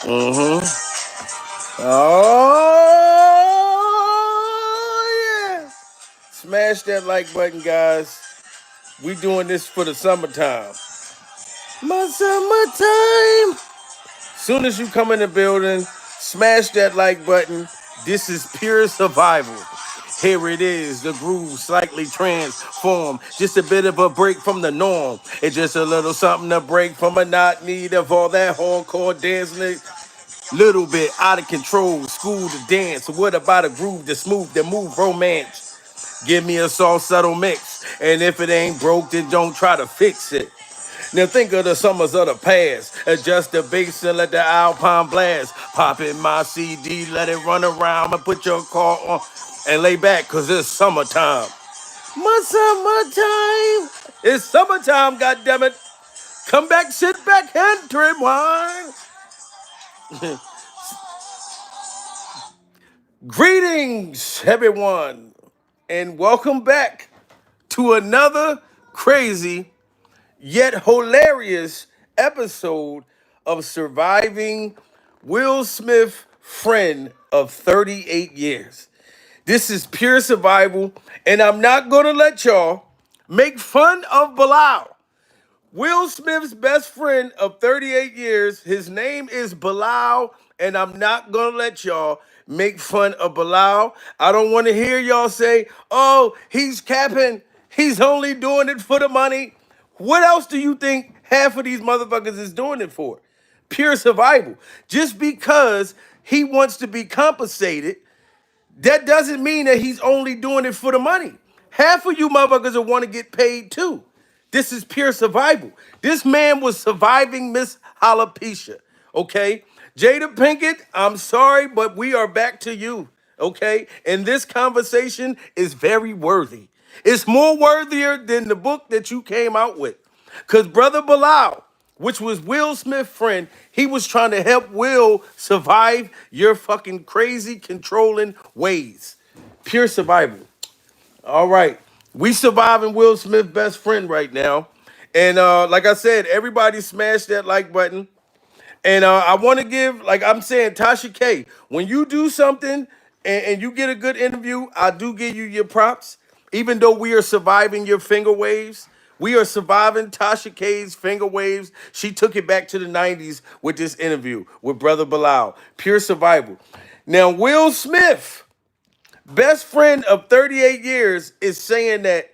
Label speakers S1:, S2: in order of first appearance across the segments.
S1: Mm-hmm. Oh, yeah. Smash that like button, guys. We doing this for the summertime. My summertime. Soon as you come in the building, smash that like button. This is pure survival. Here it is, the groove slightly transformed. Just a bit of a break from the norm. It's just a little something to break from a not need of all that hardcore dancing. Little bit out of control, school to dance. What about a groove to smooth the move romance? Give me a soft, subtle mix. And if it ain't broke, then don't try to fix it. Now think of the summers of the past. Adjust the bass and let the alpine blast. Pop in my CD, let it run around and put your car on and lay back, cause it's summertime. My summertime. It's summertime, goddammit. Come back, sit back, and drink wine. Greetings, everyone, and welcome back to another crazy yet hilarious episode of Surviving Will Smith Friend of 38 Years. This is pure survival, and I'm not going to let y'all make fun of Bilal. Will Smith's best friend of 38 years, his name is Bilal, and I'm not going to let y'all make fun of Bilal. I don't want to hear y'all say, oh, he's capping. He's only doing it for the money. What else do you think half of these motherfuckers is doing it for? Pure survival. Just because he wants to be compensated, that doesn't mean that he's only doing it for the money. Half of you motherfuckers will want to get paid too. This is pure survival. This man was surviving Miss Alopecia. Okay? Jada Pinkett, I'm sorry, but we are back to you. Okay? And this conversation is very worthy. It's more worthier than the book that you came out with. Because Brother Bilal, which was Will Smith's friend, he was trying to help Will survive your fucking crazy controlling ways. Pure survival. All right. We surviving Will Smith's best friend right now. And like I said, everybody smash that like button. And I want to give, like I'm saying, Tasha K, when you do something and you get a good interview, I do give you your props. Even though we are surviving your finger waves, we are surviving Tasha K's finger waves. She took it back to the 90s with this interview with Brother Bilal. Pure survival. Now, Will Smith, best friend of 38 years, is saying that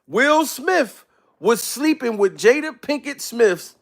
S1: Will Smith was sleeping with Jada Pinkett Smith's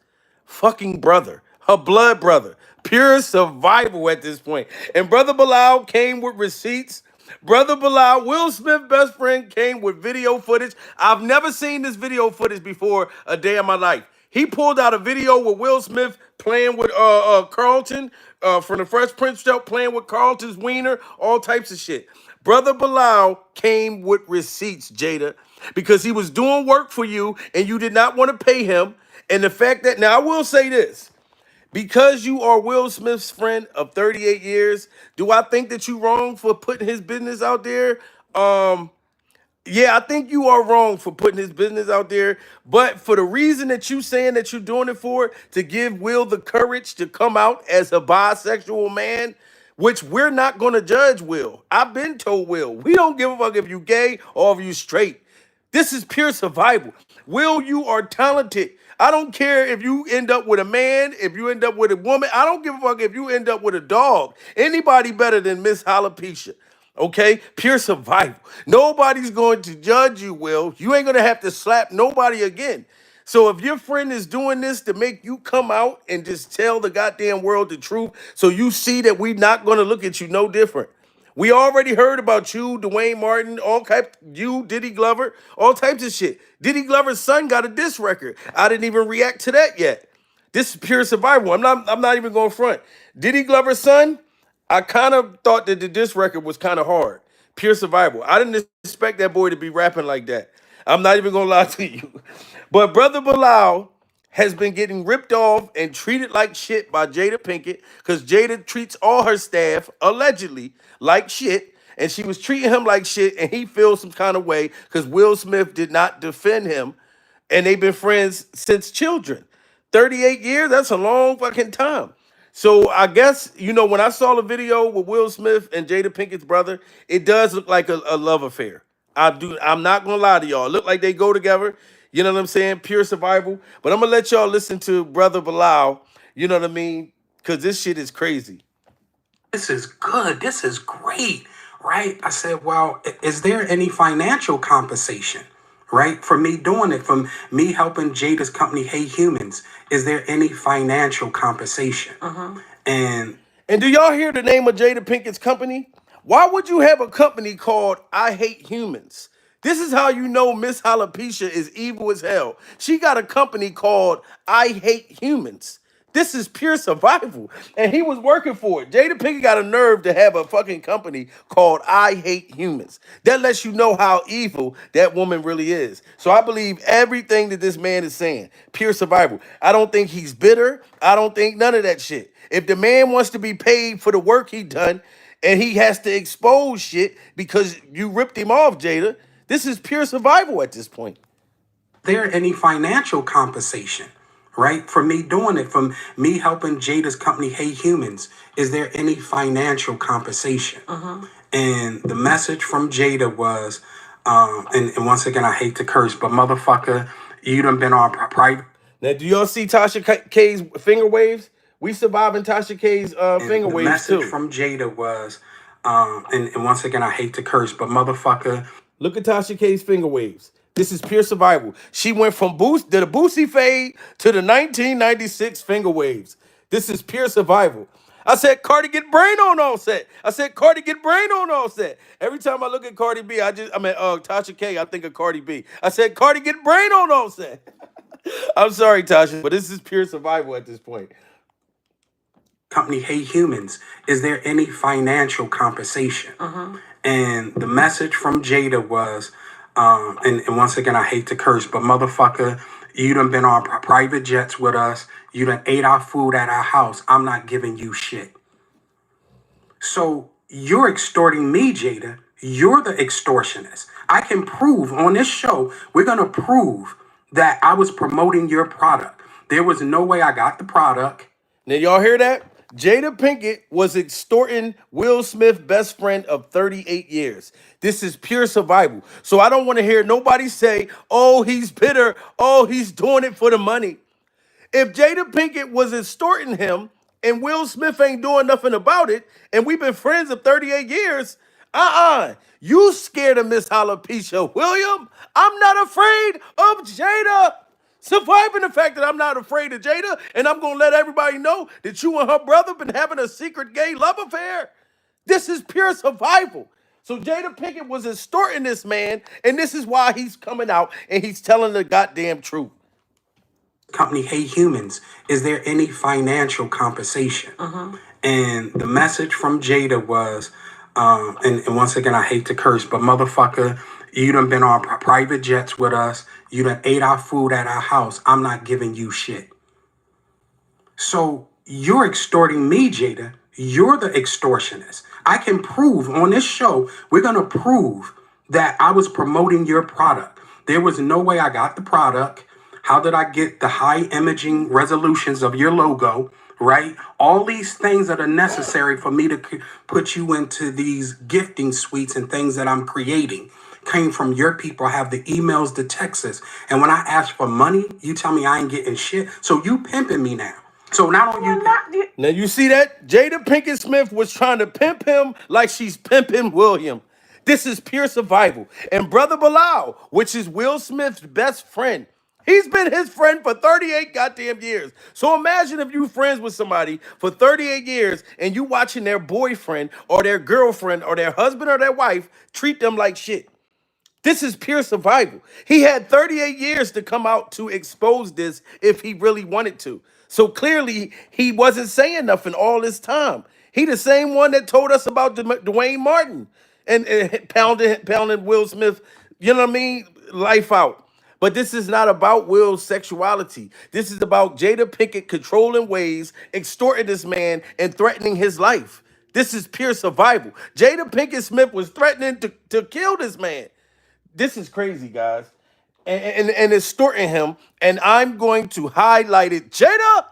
S1: fucking brother, her blood brother. Pure survival at this point. And Brother Bilal came with receipts. Brother Bilal, Will Smith's best friend, came with video footage. I've never seen this video footage before a day of my life. He pulled out a video with Will Smith playing with Carlton from the Fresh Prince show, playing with Carlton's wiener, all types of shit. Brother Bilal came with receipts, Jada, because he was doing work for you and you did not want to pay him. And the fact that, now I will say this, because you are Will Smith's friend of 38 years, do I think that you wrong for putting his business out there? Yeah, I think you are wrong for putting his business out there. But for the reason that you saying that you're doing it for, to give Will the courage to come out as a bisexual man, which we're not going to judge Will. I've been told Will, we don't give a fuck if you gay or if you straight. This is pure survival. Will, you are talented. I don't care if you end up with a man, if you end up with a woman. I don't give a fuck if you end up with a dog. Anybody better than Miss Alopecia. Okay? Pure survival. Nobody's going to judge you, Will. You ain't going to have to slap nobody again. So if your friend is doing this to make you come out and just tell the goddamn world the truth, so you see that we not going to look at you no different. We already heard about you, Dwayne Martin, all types, you, Diddy Glover, all types of shit. Diddy Glover's son got a diss record. I didn't even react to that yet. This is pure survival. I'm not even going front. Diddy Glover's son, I kind of thought that the diss record was kind of hard. Pure survival. I didn't expect that boy to be rapping like that. I'm not even gonna lie to you. But Brother Bilal has been getting ripped off and treated like shit by Jada Pinkett, because Jada treats all her staff, allegedly, like shit. And she was treating him like shit, and he feels some kind of way because Will Smith did not defend him. And they've been friends since children. 38 years, that's a long fucking time. So I guess, when I saw the video with Will Smith and Jada Pinkett's brother, it does look like a love affair. I'm not gonna lie to y'all. It look like they go together. You know what I'm saying? Pure survival. But I'm gonna let y'all listen to Brother Bilal. You know what I mean? Because this shit is crazy.
S2: This is good. This is great, right? I said, well, is there any financial compensation, right? For me doing it, from me helping Jada's company, Hey Humans, is there any financial compensation? And
S1: do y'all hear the name of Jada Pinkett's company? Why would you have a company called I Hate Humans? This is how you know Miss Alopecia is evil as hell. She got a company called I Hate Humans. This is pure survival. And he was working for it. Jada Pinkett got a nerve to have a fucking company called I Hate Humans. That lets you know how evil that woman really is. So I believe everything that this man is saying. Pure survival. I don't think he's bitter. I don't think none of that shit. If the man wants to be paid for the work he done and he has to expose shit because you ripped him off, Jada, this is pure survival at this point.
S2: there any financial compensation, right? For me doing it, from me helping Jada's company, Hey Humans, is there any financial compensation? And the message from Jada was, and once again, I hate to curse, but motherfucker, you done been on private.
S1: Now, do y'all see Tasha K's finger waves? We surviving Tasha K's finger
S2: The
S1: waves
S2: message
S1: too.
S2: from Jada was, and once again, I hate to curse, but motherfucker,
S1: Look at Tasha K's finger waves. This is pure survival. She went from the Boosie fade to the 1996 finger waves. This is pure survival. I said, Cardi get brain on Offset. I said, Cardi get brain on Offset. Every time I look at Cardi B, Tasha K, I think of Cardi B. I said, Cardi get brain on Offset. I'm sorry, Tasha, but this is pure survival at this point.
S2: company, Hey Humans, is there any financial compensation? And the message from Jada was, and once again, I hate to curse, but motherfucker, you done been on private jets with us. You done ate our food at our house. I'm not giving you shit. So you're extorting me, Jada. You're the extortionist. I can prove on this show, we're going to prove that I was promoting your product. There was no way I got the product.
S1: Now, y'all hear that? Jada Pinkett was extorting Will Smith's best friend of 38 years. This is pure survival. So I don't want to hear nobody say, oh, he's bitter. Oh, he's doing it for the money. If Jada Pinkett was extorting him and Will Smith ain't doing nothing about it, and we've been friends of 38 years, you scared of Miss Alopecia, William. I'm not afraid of Jada. Surviving the fact that I'm not afraid of Jada, and I'm gonna let everybody know that you and her brother been having a secret gay love affair. This is pure survival. So Jada Pinkett was extorting this man, and this is why he's coming out and he's telling the goddamn truth.
S2: Company, Hey Humans, is there any financial compensation? And the message from Jada was, and once again, I hate to curse, but motherfucker, you done been on private jets with us. You done ate our food at our house. I'm not giving you shit. So you're extorting me, Jada. You're the extortionist. I can prove on this show, we're going to prove that I was promoting your product. There was no way I got the product. How did I get the high imaging resolutions of your logo, right? All these things that are necessary for me to put you into these gifting suites and things that I'm creating came from your people. I have the emails, the texts. And when I ask for money, you tell me I ain't getting shit. So you pimping me now. So not only you.
S1: Now you see that? Jada Pinkett Smith was trying to pimp him like she's pimping William. This is pure survival. And Brother Bilal, which is Will Smith's best friend, he's been his friend for 38 goddamn years. So imagine if you friends with somebody for 38 years and you watching their boyfriend or their girlfriend or their husband or their wife treat them like shit. This is pure survival. He had 38 years to come out to expose this if he really wanted to. So clearly, he wasn't saying nothing all this time. He the same one that told us about Dwayne Martin and pounding Will Smith, you know what I mean, life out. But this is not about Will's sexuality. This is about Jada Pinkett controlling ways, extorting this man, and threatening his life. This is pure survival. Jada Pinkett Smith was threatening to kill this man. This is crazy, guys. And extorting him. And I'm going to highlight it. Jada!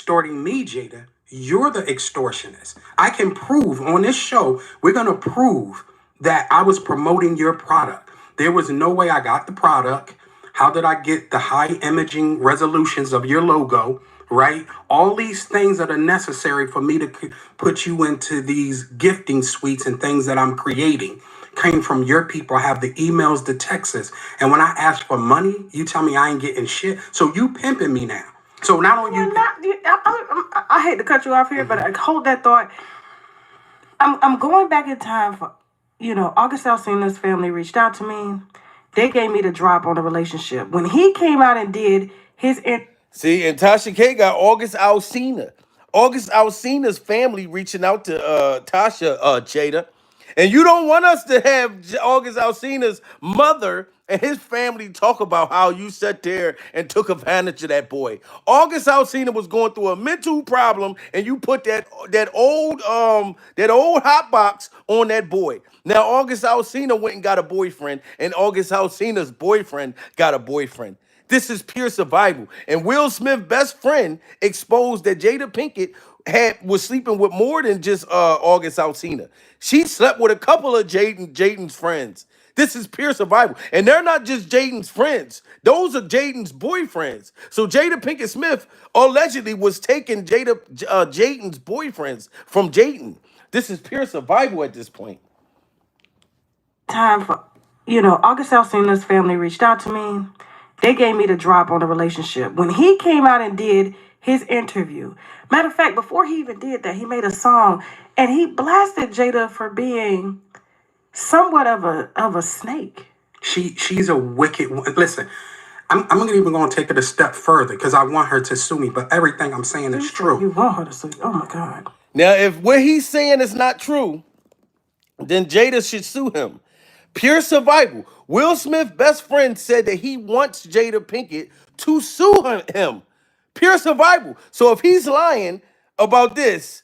S2: extorting me, Jada. You're the extortionist. I can prove on this show, we're going to prove that I was promoting your product. There was no way I got the product. How did I get the high imaging resolutions of your logo, right? All these things that are necessary for me to put you into these gifting suites and things that I'm creating came from your people. I have the emails, the texts. And when I ask for money, you tell me I ain't getting shit. So you pimping me now. So not only
S3: I hate to cut you off here, but I hold that thought. I'm going back in time for, August Alsina's family reached out to me. They gave me the drop on the relationship. When he came out and did his...
S1: See, and Tasha K got August Alsina. August Alsina's family reaching out to Tasha, Jada. And you don't want us to have August Alsina's mother and his family talk about how you sat there and took advantage of that boy. August Alsina was going through a mental problem, and you put that old hot box on that boy. Now August Alsina went and got a boyfriend, and August Alsina's boyfriend got a boyfriend. This is pure survival. And Will Smith's best friend exposed that Jada Pinkett was sleeping with more than just August Alsina. She slept with a couple of Jaden's friends. This is pure survival. And they're not just Jaden's friends. Those are Jaden's boyfriends. So Jada Pinkett Smith allegedly was taking Jaden's boyfriends from Jaden. This is pure survival at this point.
S3: Time for, August Alsina's family reached out to me. They gave me the drop on the relationship. When he came out and did his interview, matter of fact, before he even did that, he made a song and he blasted Jada for being somewhat of a snake.
S2: She's a wicked one. Listen, I'm even going to take it a step further because I want her to sue me, but everything I'm saying is true.
S3: You want her to sue? Oh my God.
S1: Now, if what he's saying is not true, then Jada should sue him. Pure survival. Will Smith's best friend said that he wants Jada Pinkett to sue him. Pure survival. So if he's lying about this,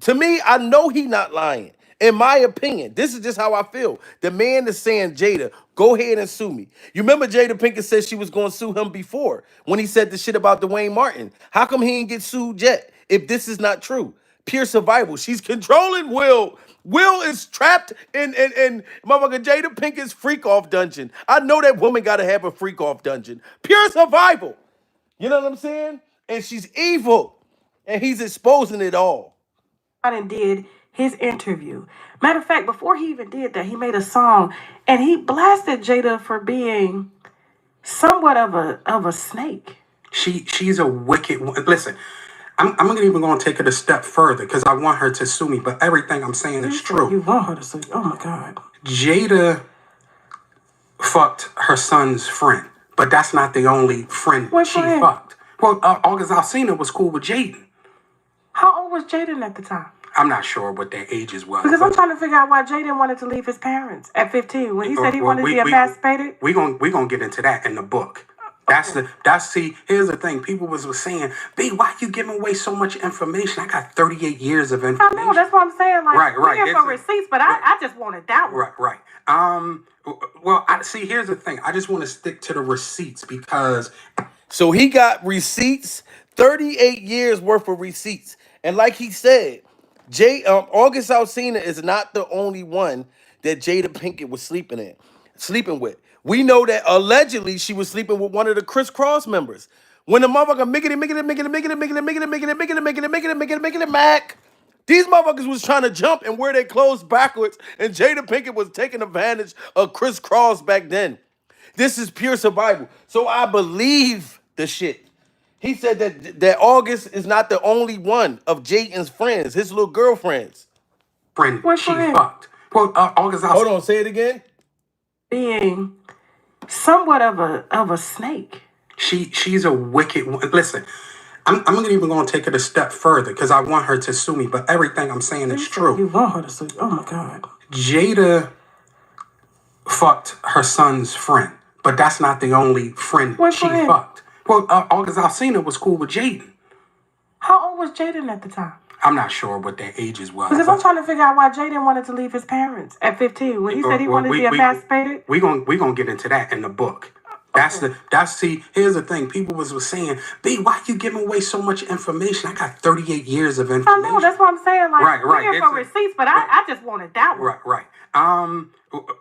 S1: to me, I know he's not lying. In my opinion, this is just how I feel. The man is saying, Jada, go ahead and sue me. You remember Jada Pinkett said she was going to sue him before when he said the shit about Dwayne Martin. How come he didn't get sued yet if this is not true? Pure survival. She's controlling Will. Will is trapped in motherfucker Jada Pinkett's freak off dungeon. I know that woman got to have a freak off dungeon. Pure survival. You know what I'm saying? And she's evil. And he's exposing it all.
S3: And did his interview. Matter of fact, before he even did that, he made a song and he blasted Jada for being somewhat of a snake.
S2: She's a wicked one. Listen, I'm even going to take it a step further because I want her to sue me, but everything I'm saying is true.
S3: You want her to sue? Oh my God.
S2: Jada fucked her son's friend, but that's not the only friend she fucked. Well, August Alsina was cool with Jaden.
S3: How old was Jaden at the time?
S2: I'm not sure what their ages was.
S3: Because I'm trying to figure out why Jaden wanted to leave his parents at 15 when he said he wanted to be emancipated.
S2: We're gonna get into that in the book. See, here's the thing. People was saying, B, why you giving away so much information? I got 38 years of information.
S3: I know, that's what I'm saying. Like,
S2: right.
S3: Here for receipts, but I just wanted that one.
S2: Right. Well, here's the thing. I just want to stick to the receipts because...
S1: So he got receipts, 38 years worth of receipts. And like he said, August Alsina is not the only one that Jada Pinkett was sleeping with. We know that allegedly she was sleeping with one of the Criss Cross members. When the motherfucker Mac, these motherfuckers was trying to jump and wear their clothes backwards, and Jada Pinkett was taking advantage of Criss Cross back then. This is pure survival. So I believe the shit. He said that August is not the only one of Jaden's friends, his little girlfriends.
S2: Friend, she fucked. Well, August.
S1: Hold on, say it again.
S3: Being somewhat of a snake.
S2: She's a wicked one. Listen, I'm even going to take it a step further because I want her to sue me, but everything I'm saying is true.
S3: You want her to sue? Oh my God.
S2: Jada fucked her son's friend, but that's not the only friend she fucked. Well, August Alsina was cool with Jaden.
S3: How old was Jaden at the time?
S2: I'm not sure what their ages was.
S3: Because I'm trying to figure out why Jaden wanted to leave his parents at 15 when he said he wanted to be emancipated.
S2: We're gonna get into that in the book. See, here's the thing. People was saying, B, why you giving away so much information? I got 38 years of
S3: I
S2: information.
S3: know, that's what I'm saying. Like,
S2: Right.
S3: here for receipts, but I just wanted that one.
S2: Right.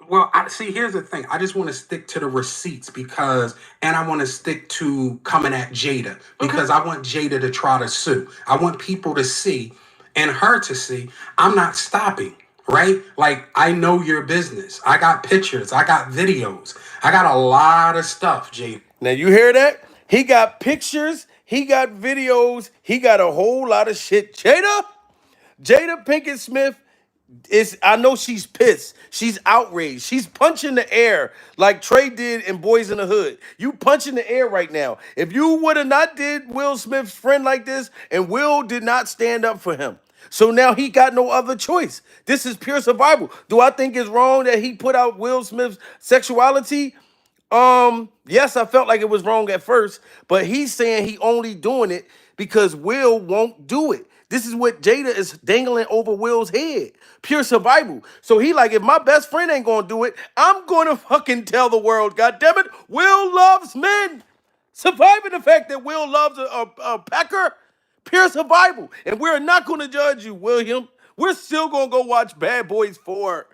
S2: Well, here's the thing. I just want to stick to the receipts and I want to stick to coming at Jada because I want Jada to try to sue. I want people to see and her to see I'm not stopping. Right? Like, I know your business. I got pictures. I got videos. I got a lot of stuff, Jada.
S1: Now you hear that? He got pictures, he got videos, he got a whole lot of shit. Jada Pinkett Smith I know she's pissed. She's outraged. She's punching the air like Trey did in Boys in the Hood. You punching the air right now. If you would have not did Will Smith's friend like this, and Will did not stand up for him. So now he got no other choice. This is pure survival. Do I think it's wrong that he put out Will Smith's sexuality? Yes, I felt like it was wrong at first, but he's saying he only doing it because Will won't do it. This is what Jada is dangling over Will's head. Pure survival. So he like, if my best friend ain't gonna do it, I'm gonna fucking tell the world, God damn it, Will loves men. Surviving the fact that Will loves a pecker, pure survival. And we're not gonna judge you, William. We're still gonna go watch Bad Boys 4.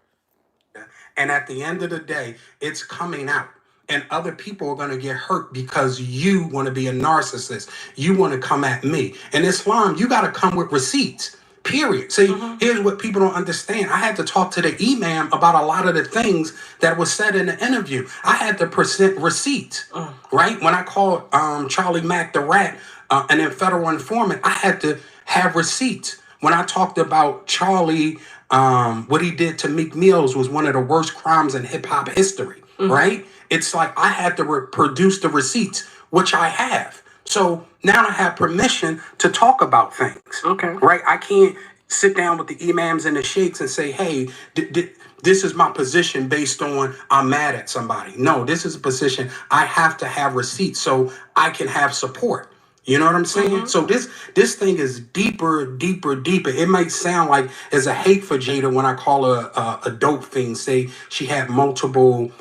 S2: And at the end of the day, it's coming out. And other people are going to get hurt because you want to be a narcissist. You want to come at me. In Islam, you got to come with receipts. Period. See, here's what people don't understand. I had to talk to the imam about a lot of the things that was said in the interview. I had to present receipts, right? When I called Charlie Mack the rat, and then federal informant, I had to have receipts. When I talked about Charlie, what he did to Meek Mills was one of the worst crimes in hip hop history, right? It's like I had to produce the receipts, which I have. So now I have permission to talk about things.
S3: Okay.
S2: Right? I can't sit down with the imams and the sheikhs and say, hey, this is my position based on I'm mad at somebody. No, this is a position I have to have receipts so I can have support. You know what I'm saying? So this thing is deeper. It might sound like there's a hate for Jada when I call her a dope fiend, say she had multiple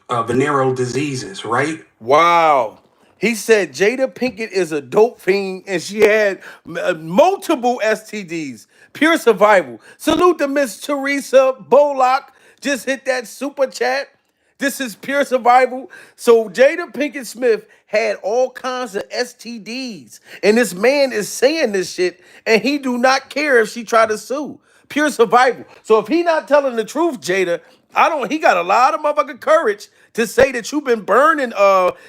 S2: venereal diseases, right?
S1: Wow. He said Jada Pinkett is a dope fiend and she had multiple STDs. Pure survival. Salute to Miss Teresa Bullock. Just hit that super chat. This is pure survival. So Jada Pinkett Smith had all kinds of STDs. And this man is saying this shit and he do not care if she try to sue. Pure survival. So if he not telling the truth, Jada, he got a lot of motherfucking courage to say that you've been burning,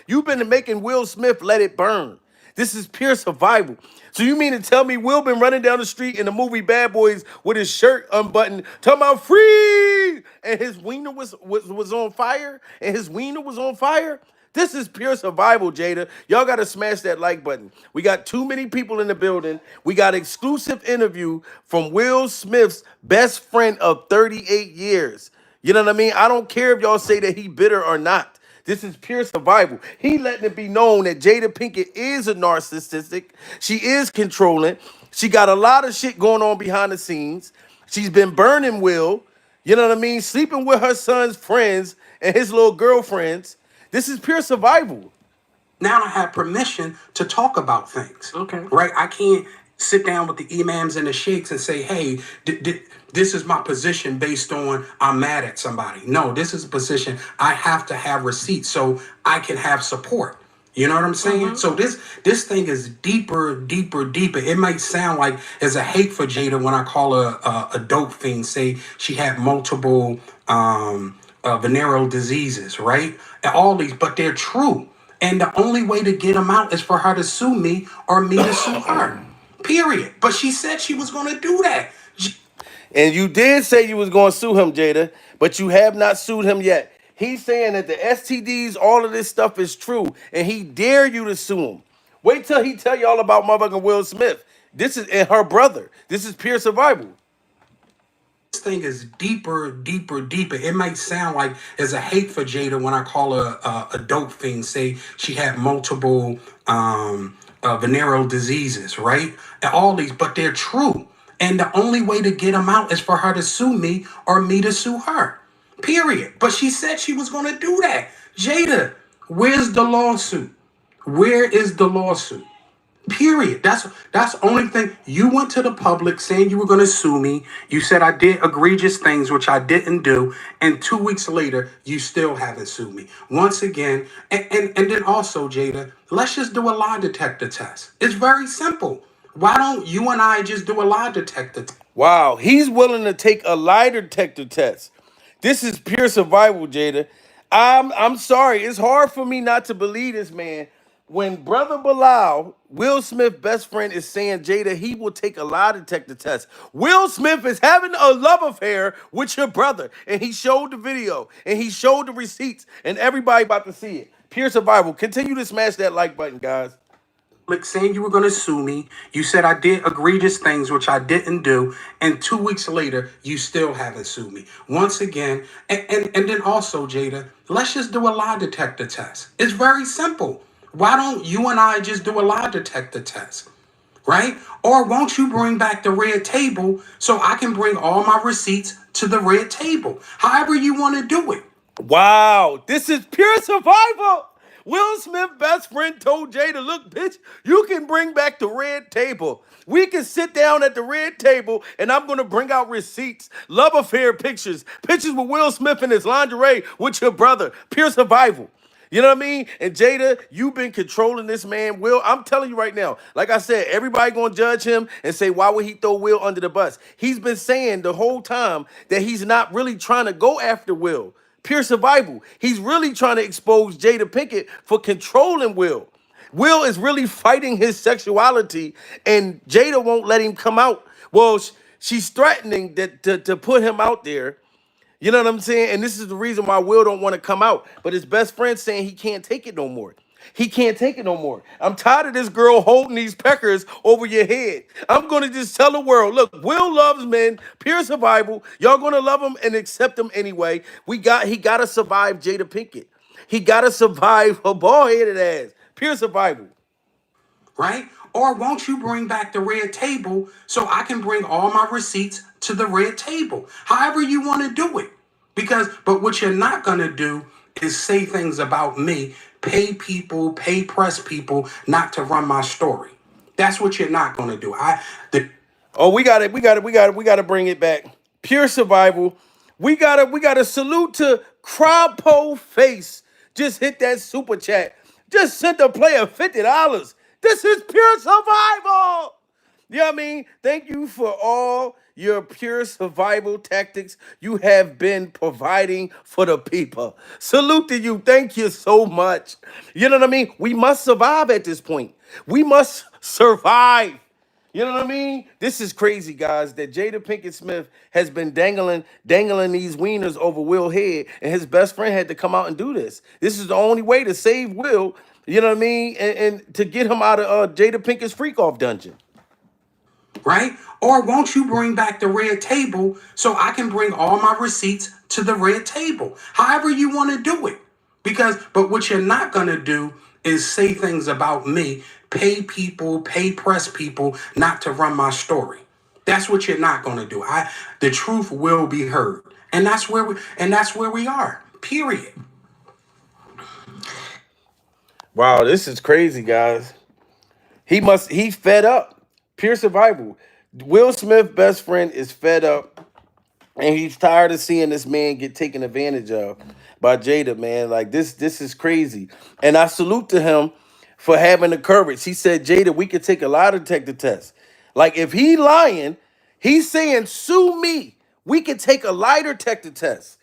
S1: you've been making Will Smith let it burn. This is pure survival. So you mean to tell me Will been running down the street in the movie Bad Boys with his shirt unbuttoned, talking about free, and his wiener was on fire, and his wiener was on fire? This is pure survival, Jada. Y'all got to smash that like button. We got too many people in the building. We got exclusive interview from Will Smith's best friend of 38 years. You know what I mean? I don't care if y'all say that he bitter or not. This is pure survival. He letting it be known that Jada Pinkett is a narcissistic. She is controlling. She got a lot of shit going on behind the scenes. She's been burning Will. You know what I mean? Sleeping with her son's friends and his little girlfriends. This is pure survival.
S2: Now I have permission to talk about things.
S3: Okay.
S2: Right? I can't sit down with the imams and the sheikhs and say, hey, this is my position based on I'm mad at somebody. No, this is a position I have to have receipts so I can have support. You know what I'm saying? So this thing is deeper. It might sound like there's a hate for Jada when I call her a dope fiend, say she had multiple venereal diseases, right? And all these, but they're true. And the only way to get them out is for her to sue me or me to sue her. Period. But she said she was going to do that.
S1: And you did say you was going to sue him, Jada, but you have not sued him yet. He's saying that the STDs, all of this stuff is true, and he dare you to sue him. Wait till he tell you all about motherfucking Will Smith. This is and her brother. This is pure survival.
S2: This thing is deeper. It might sound like there's a hate for Jada when I call her a dope fiend, say she had multiple venereal diseases, right? And all these, but they're true. And the only way to get them out is for her to sue me or me to sue her. Period. But she said she was going to do that. Jada, Where's the lawsuit? Where is the lawsuit? Period. That's the only thing. You went to the public saying you were going to sue me. You said I did egregious things, which I didn't do. And 2 weeks later, you still haven't sued me. Once again, and then also, Jada, let's just do a lie detector test. It's very simple. Why don't you and I just do a lie detector test?
S1: Wow, he's willing to take a lie detector test. This is pure survival, Jada. I'm sorry. It's hard for me not to believe this, man. When Brother Bilal, Will Smith best friend, is saying, Jada, he will take a lie detector test. Will Smith is having a love affair with your brother. And he showed the video. And he showed the receipts. And everybody about to see it. Pure survival. Continue to smash that like button, guys.
S2: Like saying you were going to sue me. You said I did egregious things, which I didn't do. And 2 weeks later, you still haven't sued me. Once again, and then also, Jada, let's just do a lie detector test. It's very simple. Why don't you and I just do a lie detector test? Right? Or won't you bring back the red table so I can bring all my receipts to the red table? However you want to do it.
S1: Wow, this is pure survival. Will Smith best friend told Jada, look, bitch, you can bring back the red table. We can sit down at the red table and I'm going to bring out receipts, love affair pictures, pictures with Will Smith in his lingerie with your brother. Pure survival. You know what I mean? And Jada, you've been controlling this man, Will. I'm telling you right now, like I said, everybody gonna judge him and say, why would he throw Will under the bus? He's been saying the whole time that he's not really trying to go after Will. Pure survival. He's really trying to expose Jada Pinkett for controlling Will. Will is really fighting his sexuality, and Jada won't let him come out. Well, she's threatening that to put him out there. You know what I'm saying? And this is the reason why Will don't want to come out. But his best friend's saying he can't take it no more. He can't take it no more. I'm tired of this girl holding these peckers over your head. I'm going to just tell the world, look, Will loves men, pure survival. Y'all going to love him and accept him anyway. He got to survive Jada Pinkett. He got to survive her bald-headed ass. Pure survival.
S2: Right? Or won't you bring back the red table so I can bring all my receipts to the red table? However you want to do it. But what you're not going to do is say things about me, pay press people not to run my story. That's what you're not going to do.
S1: Oh, we got to bring it back. Pure survival. We gotta salute to Croppo Face. Just hit that super chat. Just sent a player $50. This is pure survival. You know what I mean? Thank you for all your pure survival tactics you have been providing for the people. Salute to you. Thank you so much. You know what I mean? We must survive at this point. We must survive. You know what I mean? This is crazy, guys, that Jada Pinkett Smith has been dangling these wieners over Will's head, and his best friend had to come out and do this. This is the only way to save Will, you know what I mean, and to get him out of Jada Pinkett's freak-off dungeon.
S2: Right? Or won't you bring back the red table so I can bring all my receipts to the red table? However you want to do it. But what you're not going to do is say things about me, pay press people not to run my story. That's what you're not going to do. The truth will be heard. And that's where we are. Period.
S1: Wow, this is crazy, guys. He's fed up. Pure survival. Will Smith, best friend, is fed up, and he's tired of seeing this man get taken advantage of by Jada, man. Like, this is crazy. And I salute to him for having the courage. He said, Jada, we could take a lie detector test. Like, if he lying, he's saying, sue me. We could take a lie detector test.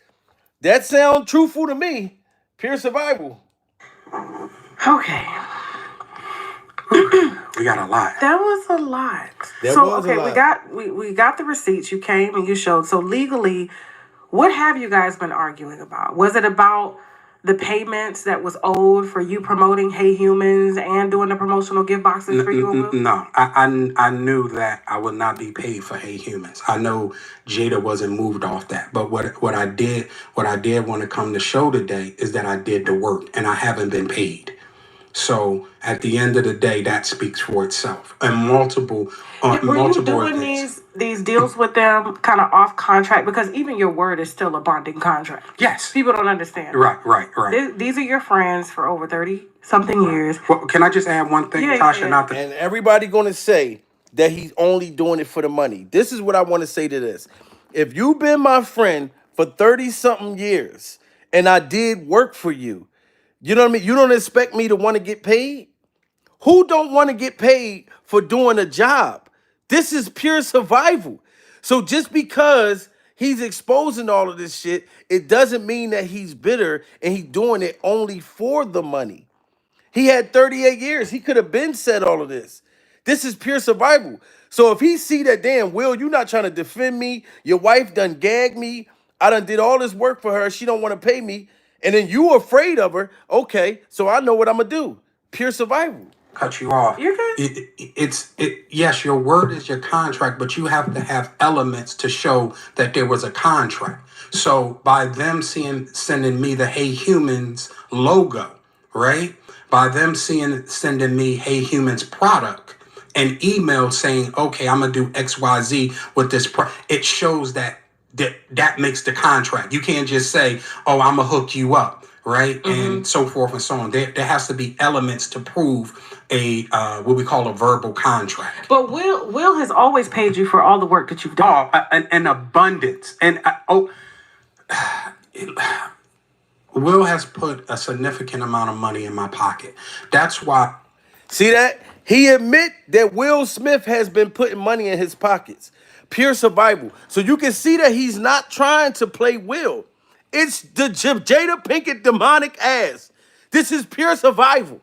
S1: That sounds truthful to me. Pure survival.
S3: Okay.
S2: We got a lot.
S3: That was a lot. We got the receipts. You came and you showed. So legally, what have you guys been arguing about? Was it about the payments that was owed for you promoting Hey Humans and doing the promotional gift boxes for you?
S2: No, I knew that I would not be paid for Hey Humans. I know Jada wasn't moved off that. But what I did want to come to show today is that I did the work and I haven't been paid. So at the end of the day, that speaks for itself. And multiple
S3: Were you doing
S2: events.
S3: these deals with them kind of off contract? Because even your word is still a bonding contract.
S2: Yes.
S3: People don't understand.
S2: Right.
S3: These are your friends for over 30-something years.
S2: Well, can I just add one thing, Tasha? Not
S1: And everybody gonna say that he's only doing it for the money. This is what I want to say to this. If you've been my friend for 30-something years and I did work for you, you know what I mean? You don't expect me to want to get paid? Who don't want to get paid for doing a job? This is pure survival. So just because he's exposing all of this shit, it doesn't mean that he's bitter and he's doing it only for the money. He had 38 years. He could have been said all of this. This is pure survival. So if he see that, damn, Will, you not trying to defend me. Your wife done gagged me. I done did all this work for her. She don't want to pay me. And then you afraid of her. Okay, so I know what I'm going to do. Pure survival.
S2: Cut you off.
S3: You're good.
S2: Yes, your word is your contract, but you have to have elements to show that there was a contract. So by them sending me the Hey Humans logo, right? By them sending me Hey Humans product, an email saying, okay, I'm gonna do XYZ with this it shows that makes the contract. You can't just say, oh, I'm gonna hook you up, right? And so forth and so on. There has to be elements to prove a what we call a verbal contract.
S3: But Will has always paid you for all the work that you've done.
S2: An abundance. And Will has put a significant amount of money in my pocket. That's why.
S1: See that? He admit that Will Smith has been putting money in his pockets. Pure survival. So you can see that he's not trying to play Will. It's the Jada Pinkett demonic ass. This is pure survival.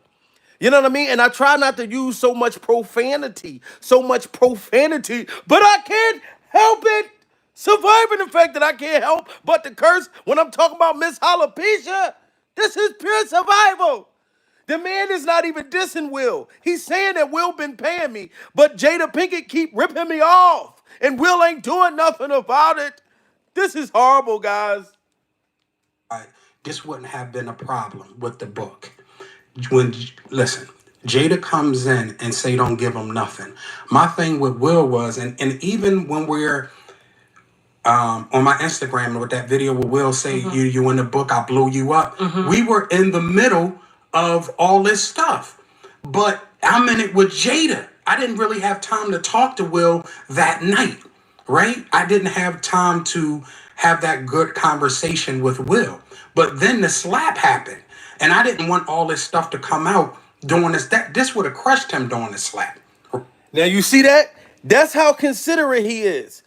S1: You know what I mean? And I try not to use so much profanity, but I can't help it. Surviving the fact that I can't help but to curse when I'm talking about Miss Alopecia. This is pure survival. The man is not even dissing Will. He's saying that Will been paying me, but Jada Pinkett keep ripping me off, and Will ain't doing nothing about it. This is horrible, guys.
S2: This wouldn't have been a problem with the book. Listen, Jada comes in and say don't give him nothing. My thing with Will was, and even when we're on my Instagram with that video where Will say you in the book, I blew you up. We were in the middle of all this stuff, but I'm in it with Jada. I didn't really have time to talk to Will that night, right? I didn't have time to have that good conversation with Will. But then the slap happened. And I didn't want all this stuff to come out doing this. This would have crushed him doing the slap.
S1: Now you see that? That's how considerate he is.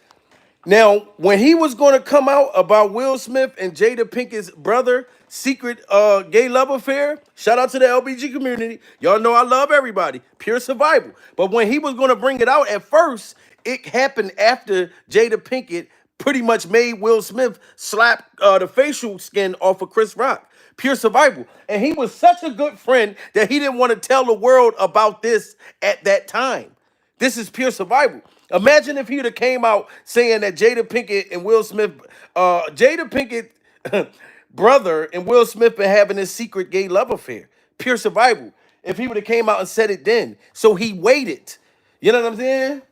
S1: Now, when he was going to come out about Will Smith and Jada Pinkett's brother secret gay love affair, shout out to the LBG community. Y'all know I love everybody. Pure survival. But when he was going to bring it out at first, it happened after Jada Pinkett pretty much made Will Smith slap the facial skin off of Chris Rock. Pure survival. And he was such a good friend that he didn't want to tell the world about this at that time. This is pure survival. Imagine if he would have came out saying that Jada Pinkett and Will Smith, Jada Pinkett brother and Will Smith been having this secret gay love affair. Pure survival. If he would have came out and said it then. So he waited. You know what I'm saying?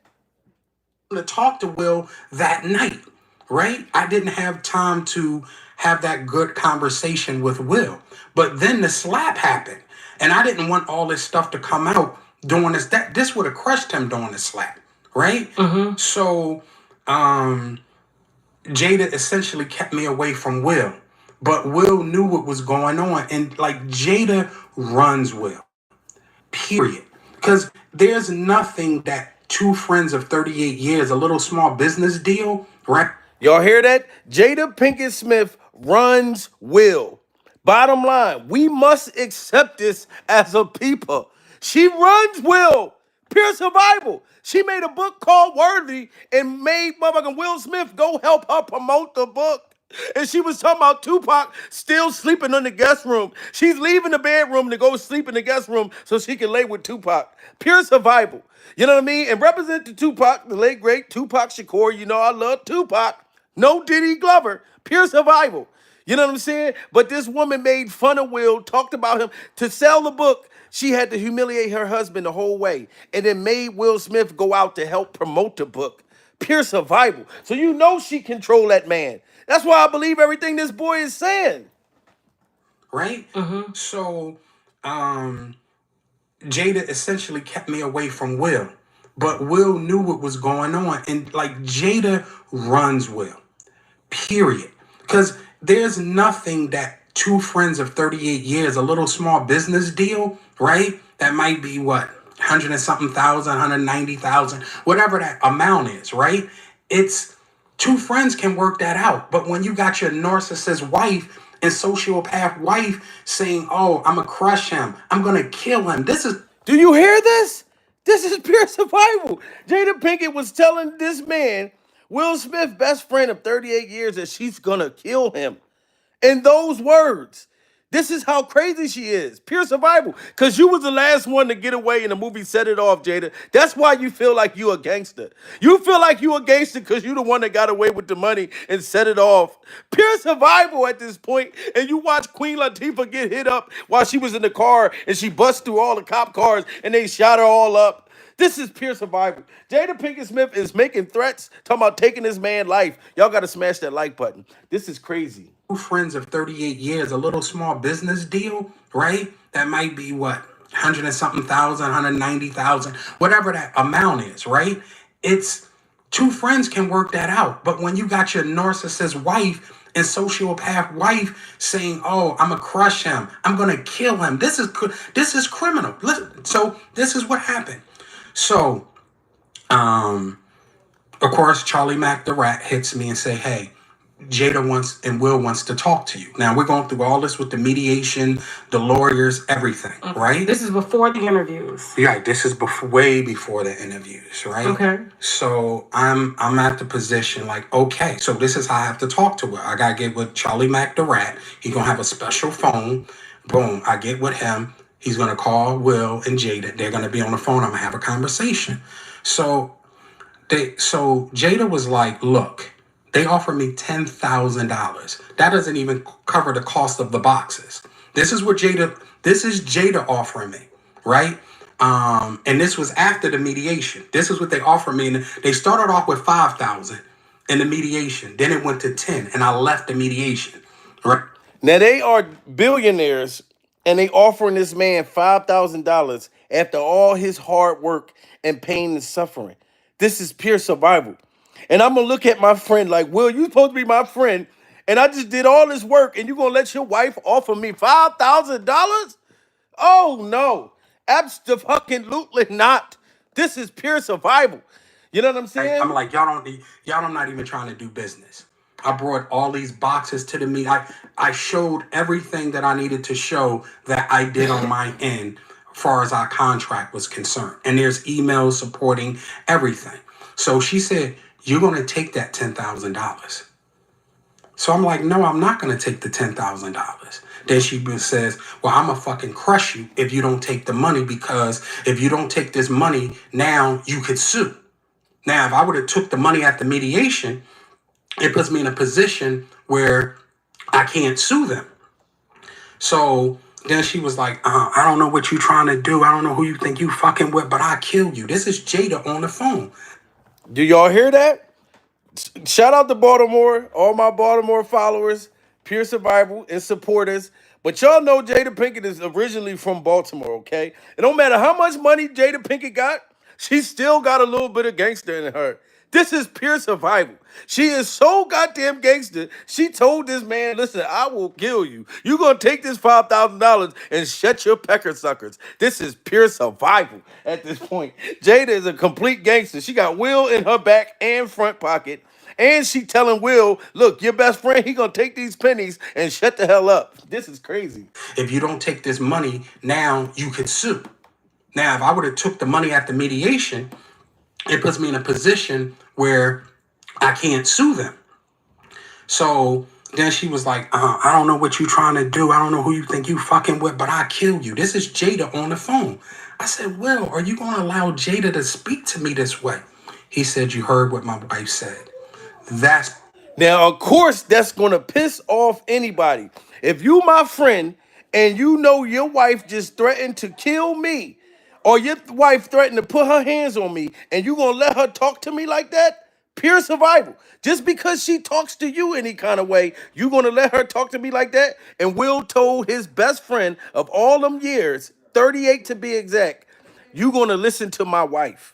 S2: To talk to Will that night, right? I didn't have time to have that good conversation with Will. But then the slap happened. And I didn't want all this stuff to come out doing this. This would have crushed him doing the slap, right? So Jada essentially kept me away from Will. But Will knew what was going on. And like Jada runs Will. Period. Because there's nothing that two friends of 38 years, a little small business deal, right?
S1: Y'all hear that? Jada Pinkett Smith runs Will. Bottom line, we must accept this as a people. She runs Will. Pure survival. She made a book called Worthy and made motherfucking Will Smith go help her promote the book. And she was talking about Tupac still sleeping in the guest room. She's leaving the bedroom to go sleep in the guest room so she can lay with Tupac. Pure survival. You know what I mean? And represent the Tupac, the late great Tupac Shakur. You know I love Tupac. No Diddy Glover. Pure survival. You know what I'm saying? But this woman made fun of Will, talked about him to sell the book. she had to humiliate her husband the whole way and then made Will Smith go out to help promote the book. Pure survival. So you know she controlled that man. That's why I believe everything this boy is saying.
S2: Right? So, Jada essentially kept me away from Will. But Will knew what was going on. And like Jada runs Will. Period. Because there's nothing that two friends of 38 years, a little small business deal, right? That might be what? 100 and something thousand, 190,000, whatever that amount is, right? It's two friends can work that out. But when you got your narcissist wife and sociopath wife saying, oh, I'm going to crush him, I'm going to kill him. This is.
S1: Do you hear this? This is pure survival. Jada Pinkett was telling this man, Will Smith, best friend of 38 years, that she's gonna kill him. In those words. This is how crazy she is. Pure survival. Because you was the last one to get away in the movie Set It Off, Jada. That's why you feel like you a gangster. You feel like you a gangster because you the one that got away with the money and set it off. Pure survival at this point. And you watch Queen Latifah get hit up while she was in the car and she bust through all the cop cars and they shot her all up. This is pure survival. Jada Pinkett Smith is making threats, talking about taking this man's life. Y'all got to smash that like button. This is crazy.
S2: Friends of 38 years, a little small business deal, right? That might be what? 100 and something thousand, 190,000, whatever that amount is, right? It's two friends can work that out. But when you got your narcissist wife and sociopath wife saying, oh, I'm going to crush him, I'm going to kill him, this is criminal. So this is what happened. So, of course, Charlie Mack the Rat hits me and say, hey, Jada wants and Will wants to talk to you. Now, we're going through all this with the mediation, the lawyers, everything, right?
S3: This is before the interviews.
S2: Yeah, this is way before the interviews, right?
S3: Okay.
S2: So I'm at the position like, okay, so this is how I have to talk to her. I got to get with Charlie Mack the Rat. He's going to have a special phone. Boom, I get with him. He's going to call Will and Jada. They're going to be on the phone. I'm going to have a conversation. So Jada was like, look, they offer me $10,000. That doesn't even cover the cost of the boxes. This is Jada offering me, right? And this was after the mediation. This is what they offered me. And they started off with $5,000 in the mediation. Then it went to 10, and I left the mediation, right?
S1: Now they are billionaires and they offering this man $5,000 after all his hard work and pain and suffering. This is pure survival. And I'm going to look at my friend like, Will, you supposed to be my friend, and I just did all this work, and you going to let your wife offer me $5,000? Oh, no. Absolutely not. This is pure survival. You know what I'm saying?
S2: I'm like, y'all not even trying to do business. I brought all these boxes to the meet. I showed everything that I needed to show that I did on my end as far as our contract was concerned. And there's emails supporting everything. So she said, you're going to take that $10,000. So I'm like, no, I'm not going to take the $10,000. Then she says, well, I'm going to fucking crush you if you don't take the money, because if you don't take this money, now you could sue. Now, if I would have took the money at the mediation, it puts me in a position where I can't sue them. So then she was like, I don't know what you're trying to do. I don't know who you think you fucking with, but I'll kill you. This is Jada on the phone.
S1: Do y'all hear that? Shout out to Baltimore, all my Baltimore followers, Pure Survival and supporters. But y'all know Jada Pinkett is originally from Baltimore, okay? It don't matter how much money Jada Pinkett got, she still got a little bit of gangster in her. This is pure survival. She is so goddamn gangster. She told this man, listen, I will kill you. You're going to take this $5,000 and shut your pecker suckers. This is pure survival at this point. Jada is a complete gangster. She got Will in her back and front pocket. And she telling Will, look, your best friend, he going to take these pennies and shut the hell up. This is crazy.
S2: If you don't take this money, now you could sue. Now, if I would have took the money at the mediation, it puts me in a position where I can't sue them. So then she was like, I don't know what you're trying to do. I don't know who you think you fucking with, but I'll kill you. This is Jada on the phone. I said, Will, are you going to allow Jada to speak to me this way? He said, you heard what my wife said. Now,
S1: of course, that's going to piss off anybody. If you my friend and you know your wife just threatened to kill me, or your wife threatened to put her hands on me, and you gonna let her talk to me like that? Pure survival. Just because she talks to you any kind of way, you gonna let her talk to me like that? And Will told his best friend of all them years, 38 to be exact, you gonna listen to my wife.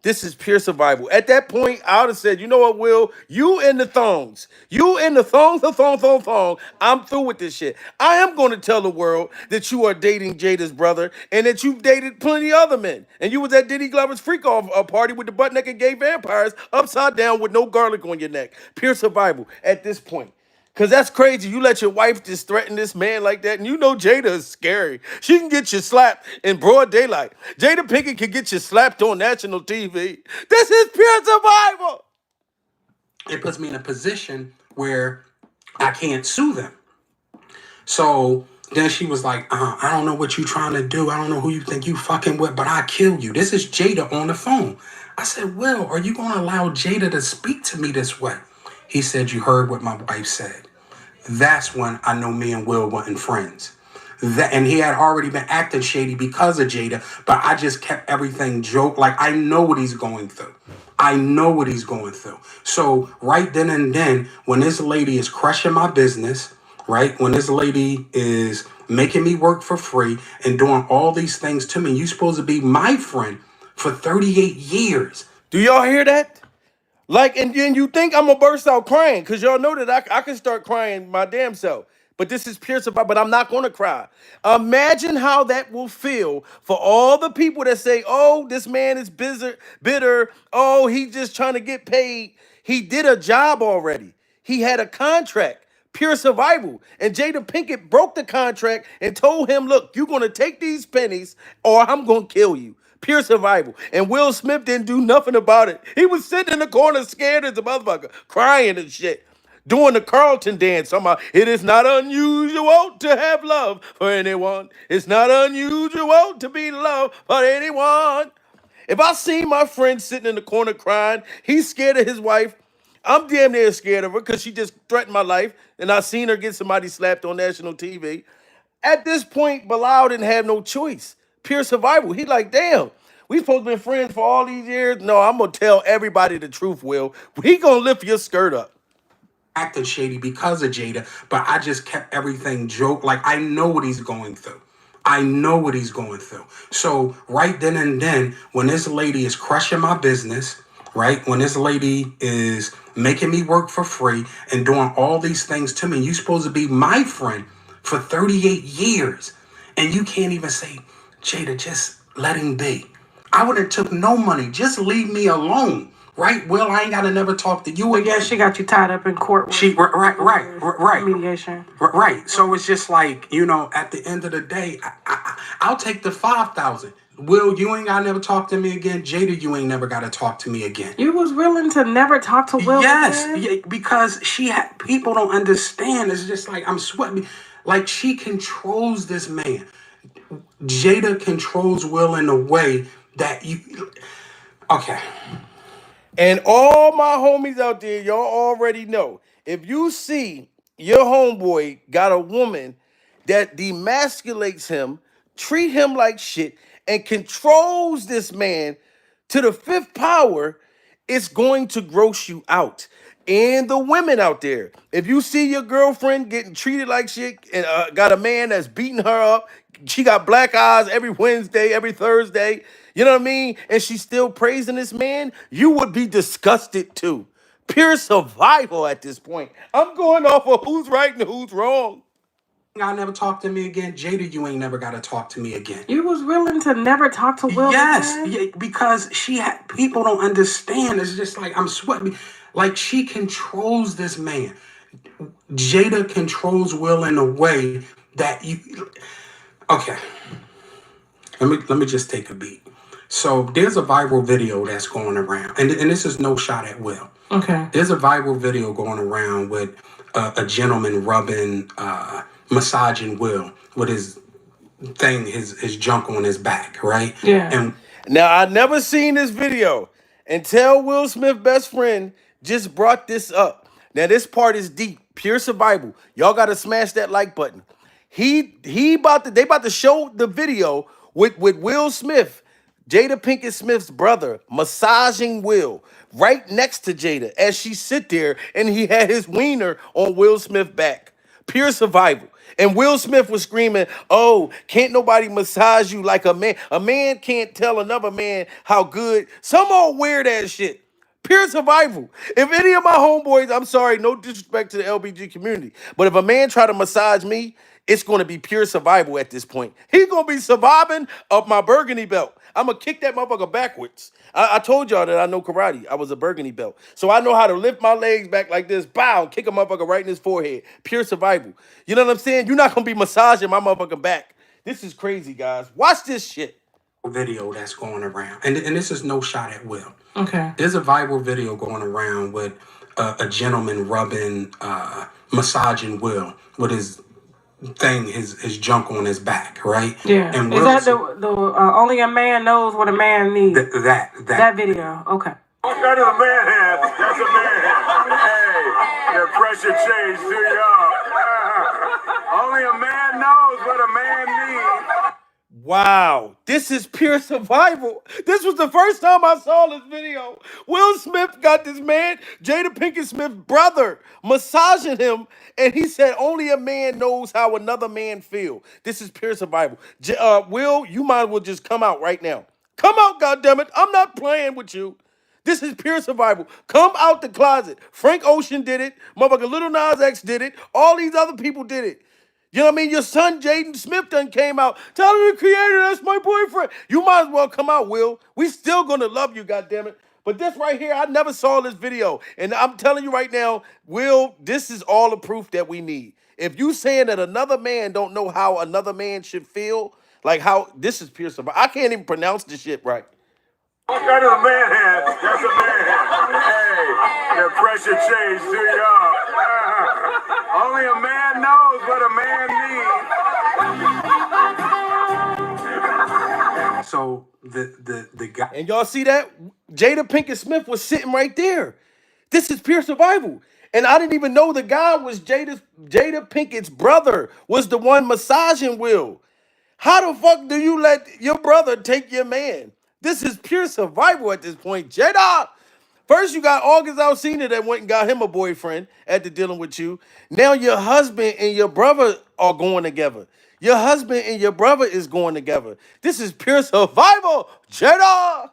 S1: This is pure survival. At that point, I would have said, you know what, Will? You in the thongs. You in the thongs, the thong. I'm through with this shit. I am going to tell the world that you are dating Jada's brother and that you've dated plenty of other men. And you was at Diddy Glover's freak off party with the butt naked gay vampires upside down with no garlic on your neck. Pure survival at this point. Cause that's crazy. You let your wife just threaten this man like that, and you know Jada is scary. She can get you slapped in broad daylight. Jada Pinkett can get you slapped on national TV. This is pure survival.
S2: It puts me in a position where I can't sue them. So then she was like, I don't know what you trying to do. I don't know who you think you fucking with, but I kill you. This is Jada on the phone. I said, Will, are you going to allow Jada to speak to me this way? He said, you heard what my wife said. That's when I know me and Will weren't friends. And he had already been acting shady because of Jada, but I just kept everything joke. Like, I know what he's going through. I know what he's going through. So right then and then, when this lady is crushing my business, right? When this lady is making me work for free and doing all these things to me, you're supposed to be my friend for 38 years.
S1: Do y'all hear that? Like, and then you think I'm gonna burst out crying because y'all know that I can start crying my damn self. But this is pure survival, but I'm not gonna cry. Imagine how that will feel for all the people that say, oh, this man is bitter. Oh, he just trying to get paid. He did a job already. He had a contract. Pure survival. And Jada Pinkett broke the contract and told him, look, you're gonna take these pennies or I'm gonna kill you. Pure survival. And Will Smith didn't do nothing about it. He was sitting in the corner scared as a motherfucker, crying and shit. Doing the Carlton dance. Somehow, it is not unusual to have love for anyone. It's not unusual to be loved for anyone. If I see my friend sitting in the corner crying, he's scared of his wife. I'm damn near scared of her because she just threatened my life, and I seen her get somebody slapped on national TV. At this point, Bilal didn't have no choice. Pure survival. He like, damn, we supposed to be friends for all these years. No, I'm gonna tell everybody the truth, Will. He gonna lift your skirt up.
S2: Acting shady because of Jada, but I just kept everything joke. Like, I know what he's going through. I know what he's going through. So right then and then, when this lady is crushing my business, right? When this lady is making me work for free and doing all these things to me, you're supposed to be my friend for 38 years. And you can't even say, Jada, just let him be. I would have took no money. Just leave me alone. Right? Well, I ain't got to never talk to you again.
S3: Yeah, she got you tied up in court.
S2: Right.
S3: Mediation.
S2: Right. So it's just like, at the end of the day, I'll take the 5,000. Will, you ain't got to never talk to me again. Jada, you ain't never got to talk to me again.
S3: You was willing to never talk to Will again?
S2: Yes, because people don't understand. It's just like, I'm sweating. Like, she controls this man. Jada controls Will in a way that okay.
S1: And all my homies out there, y'all already know. If you see your homeboy got a woman that demasculates him, treat him like shit, and controls this man to the fifth power, it's going to gross you out. And the women out there, if you see your girlfriend getting treated like shit and got a man that's beating her up, she got black eyes every Wednesday, every Thursday, you know what I mean? And she's still praising this man, you would be disgusted too. Pure survival at this point. I'm going off of who's right and who's wrong.
S2: I'll never talk to me again. Jada, you ain't never got to talk to me again.
S3: You was willing to never talk to Will again?
S2: Yes, because people don't understand. It's just like, I'm sweating. Like, she controls this man. Jada controls Will in a way that okay. Let me just take a beat. So there's a viral video that's going around, and this is no shot at Will.
S3: Okay.
S2: There's a viral video going around with a gentleman massaging Will with his junk on his back, right?
S3: Yeah.
S2: And
S1: now, I never seen this video until Will Smith's best friend just brought this up. Now, this part is deep, pure survival. Y'all got to smash that like button. They about to show the video with Will Smith, Jada Pinkett Smith's brother, massaging Will right next to Jada as she sit there, and he had his wiener on Will Smith's back. Pure survival. And Will Smith was screaming, "Oh, can't nobody massage you like a man? A man can't tell another man how good." Some old weird ass shit. Pure survival. If any of my homeboys, I'm sorry, no disrespect to the LBG community, but if a man try to massage me, it's going to be pure survival at this point. He going to be surviving up my burgundy belt. I'm going to kick that motherfucker backwards. I told y'all that I know karate. I was a burgundy belt. So I know how to lift my legs back like this, bow, kick a motherfucker right in his forehead. Pure survival. You know what I'm saying? You're not going to be massaging my motherfucking back. This is crazy, guys. Watch this shit.
S2: Video that's going around, and this is no shot at Will.
S3: Okay.
S2: There's a viral video going around with a gentleman rubbing, massaging Will with his thing, his junk on his back, right?
S3: Yeah.
S2: And
S3: is that the only a man knows what a man needs?
S2: That
S3: video. Okay.
S4: That is a man hand. That's a man hand. Hey, the pressure change to y'all. Only a man knows what a man needs.
S1: Wow, this is pure survival. This was the first time I saw this video. Will Smith got this man, Jada Pinkett Smith's brother, massaging him, and he said only a man knows how another man feel. This is pure survival. Will, you might as well just come out right now. Come out, goddammit. I'm not playing with you. This is pure survival. Come out the closet. Frank Ocean did it. Motherfucker Little Nas X did it. All these other people did it. You know what I mean? Your son, Jaden Smith, done came out. Tell the creator, that's my boyfriend. You might as well come out, Will. We still gonna love you, goddammit. But this right here, I never saw this video. And I'm telling you right now, Will, this is all the proof that we need. If you saying that another man don't know how another man should feel, like how, this is pure survival. I can't even pronounce this shit right.
S4: That is a man hand. That's a man hand. Hey, the pressure change to y'all. Only a man knows what a man needs.
S2: So the guy,
S1: and y'all see that? Jada Pinkett Smith was sitting right there. This is pure survival. And I didn't even know the guy was Jada Pinkett's brother, was the one massaging Will. How the fuck do you let your brother take your man? This is pure survival at this point. Jada! First, you got August Alsina that went and got him a boyfriend after dealing with you. Now your husband and your brother are going together. Your husband and your brother is going together. This is pure survival. Jada!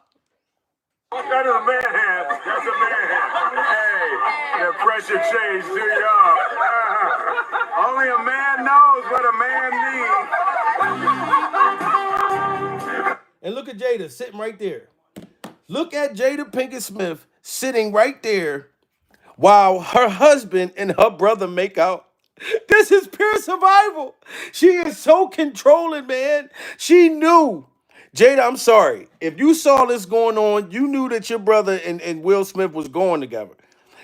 S4: That is a man hand. That's a man hand. Hey, the pressure change to y'all. Only a man knows what a man needs.
S1: And look at Jada sitting right there. Look at Jada Pinkett Smith sitting right there while her husband and her brother make out. This is pure survival. She is so controlling, man. She knew. Jada, I'm sorry. If you saw this going on, you knew that your brother and Will Smith was going together.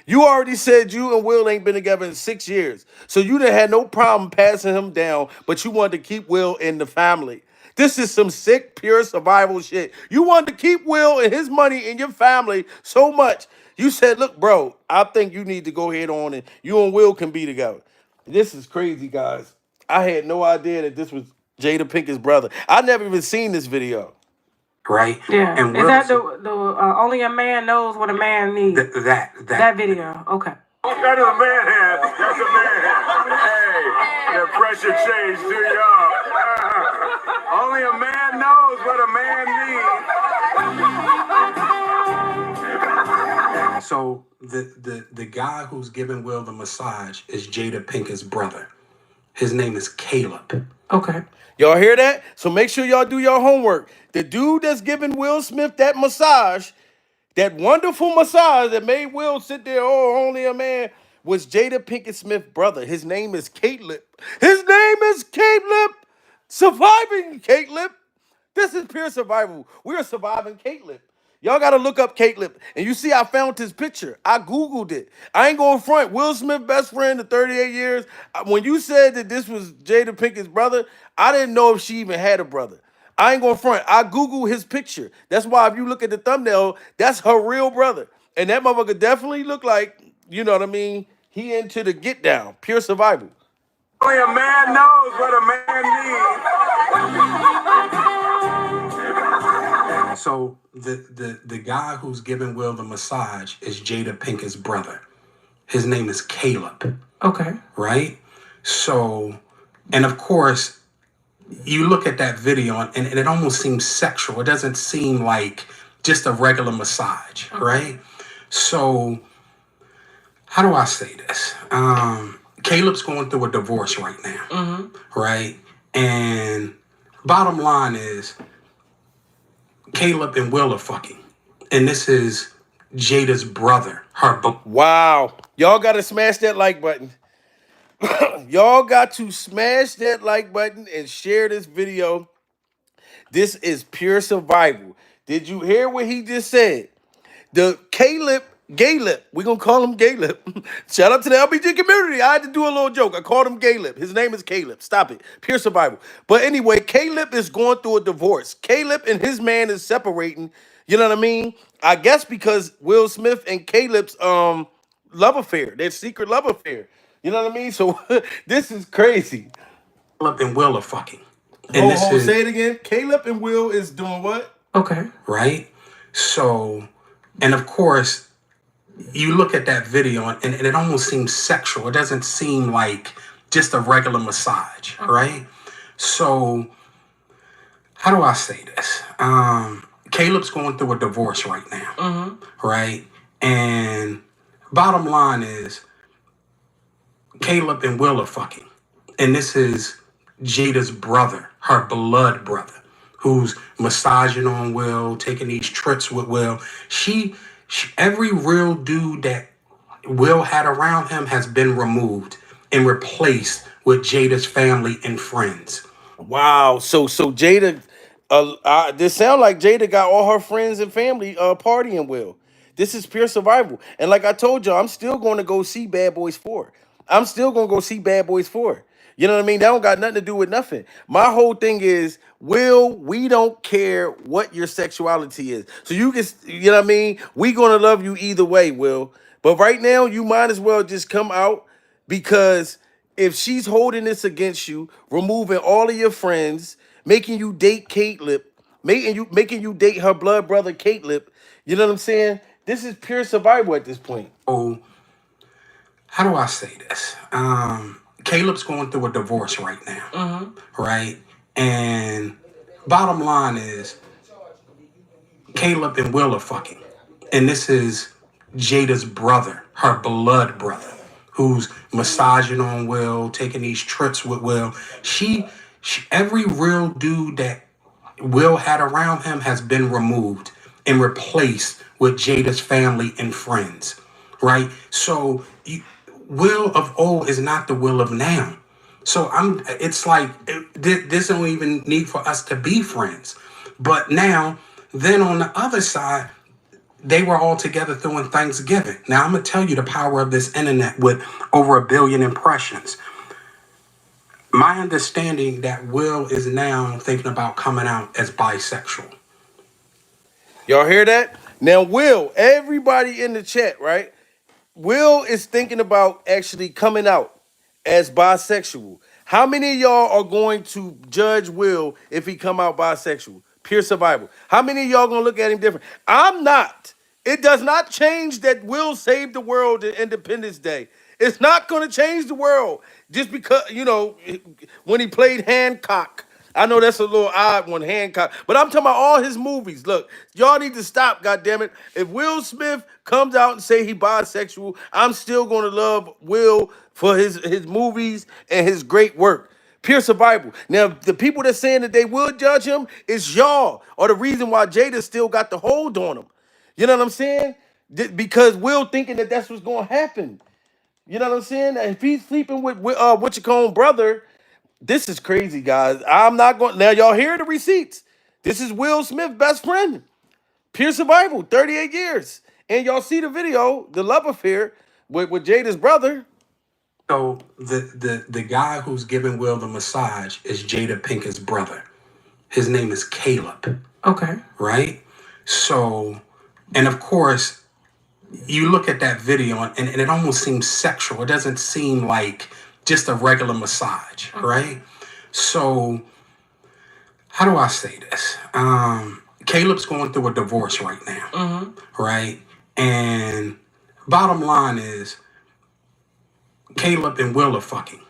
S1: You already said you and Will ain't been together in 6 years. So you done had no problem passing him down, but you wanted to keep Will in the family. This is some sick, pure survival shit. You wanted to keep Will and his money in your family so much. You said, look, bro, I think you need to go ahead on and you and Will can be together. This is crazy, guys. I had no idea that this was Jada Pinkett's brother. I never even seen this video.
S2: right?
S3: Yeah.
S2: And
S3: Is that the only a man knows what a man needs? That video. Okay.
S4: That is a man hand. That's a man hand. Hey, the pressure change to y'all. Only a man knows what a man needs.
S2: So the guy who's giving Will the massage is Jada Pinkett's brother. His name is Caleb.
S3: Okay.
S1: Y'all hear that? So make sure y'all do your homework. The dude that's giving Will Smith that massage, that wonderful massage that made Will sit there, oh, only a man, was Jada Pinkett Smith's brother. His name is Caleb. His name is Caleb. Surviving Caleb. This is pure survival. We are surviving Caleb. Y'all got to look up Caleb. And you see, I found his picture. I Googled it. I ain't going front. Will Smith's best friend of 38 years. When you said that this was Jada Pinkett's brother, I didn't know if she even had a brother. I ain't going front. I Googled his picture. That's why if you look at the thumbnail, that's her real brother. And that motherfucker definitely looked like, you know what I mean? He into the get down. Pure survival.
S4: Only a man knows what a man needs.
S2: So the guy who's giving Will the massage is Jada Pinkett's brother. His name is Caleb.
S3: Okay.
S2: Right? So, and of course, you look at that video and it almost seems sexual. It doesn't seem like just a regular massage, right? So, how do I say this? Caleb's going through a divorce right now, right? And bottom line is, Caleb and Will are fucking. And this is Jada's brother,
S1: Wow. Y'all got to smash that like button. Y'all got to smash that like button and share this video. This is pure survival. Did you hear what he just said? The Caleb, we're going to call him Caleb. Shout out to the LBG community. I had to do a little joke. I called him Caleb. His name is Caleb. Stop it. Pure survival. But anyway, Caleb is going through a divorce. Caleb and his man is separating. You know what I mean? I guess because Will Smith and Caleb's love affair, their secret love affair. You know what I mean? So this is crazy.
S2: Caleb and Will are fucking. And
S1: Say it again. Caleb and Will is doing what?
S3: Okay.
S2: Right? So, and of course, you look at that video and it almost seems sexual. It doesn't seem like just a regular massage, right? So, how do I say this? Caleb's going through a divorce right now, right? And bottom line is, Caleb and Will are fucking. And this is Jada's brother, her blood brother, who's massaging on Will, taking these trips with Will. She every real dude that Will had around him has been removed and replaced with Jada's family and friends.
S1: Wow. So Jada, this sound like Jada got all her friends and family partying Will. This is pure survival. And like I told y'all, I'm still going to go see Bad Boys 4. I'm still going to go see Bad Boys 4. You know what I mean? That don't got nothing to do with nothing. My whole thing is, Will, we don't care what your sexuality is. So you can, you know what I mean? We going to love you either way, Will. But right now, you might as well just come out, because if she's holding this against you, removing all of your friends, making you date Caleb, making you date her blood brother Caleb, you know what I'm saying? This is pure survival at this point.
S2: Oh, how do I say this? Caleb's going through a divorce right now, right? And bottom line is, Caleb and Will are fucking. And this is Jada's brother, her blood brother, who's massaging on Will, taking these trips with Will. She every real dude that Will had around him has been removed and replaced with Jada's family and friends, right? So Will of old is not the Will of now. So it's like, this don't even need for us to be friends. But now, then on the other side, they were all together doing Thanksgiving. Now, I'm going to tell you the power of this internet with over 1 billion impressions. My understanding that Will is now thinking about coming out as bisexual.
S1: Y'all hear that? Now, Will, everybody in the chat, right? Will is thinking about actually coming out as bisexual. How many of y'all are going to judge Will if he come out bisexual? Pure survival. How many of y'all gonna look at him different? I'm not. It does not change that Will saved the world at Independence Day. It's not gonna change the world just because, when he played Hancock. I know that's a little odd one, Hancock, but I'm talking about all his movies. Look, y'all need to stop, goddammit. If Will Smith comes out and say he bisexual, I'm still gonna love Will for his movies and his great work. Pure survival. Now, the people that's saying that they will judge him is y'all, or the reason why Jada still got the hold on him. You know what I'm saying? Because Will thinking that that's what's gonna happen. You know what I'm saying? If he's sleeping with what you call brother. This is crazy, guys. I'm not going. Now, y'all hear the receipts. This is Will Smith's best friend. Pure survival, 38 years. And y'all see the video, the love affair with Jada's brother.
S2: So the guy who's giving Will the massage is Jada Pinkett's brother. His name is Caleb.
S3: Okay.
S2: Right? So, and of course, you look at that video and it almost seems sexual. It doesn't seem like just a regular massage, right? So how do I say this? Caleb's going through a divorce right now, right? And bottom line is Caleb and Will are fucking.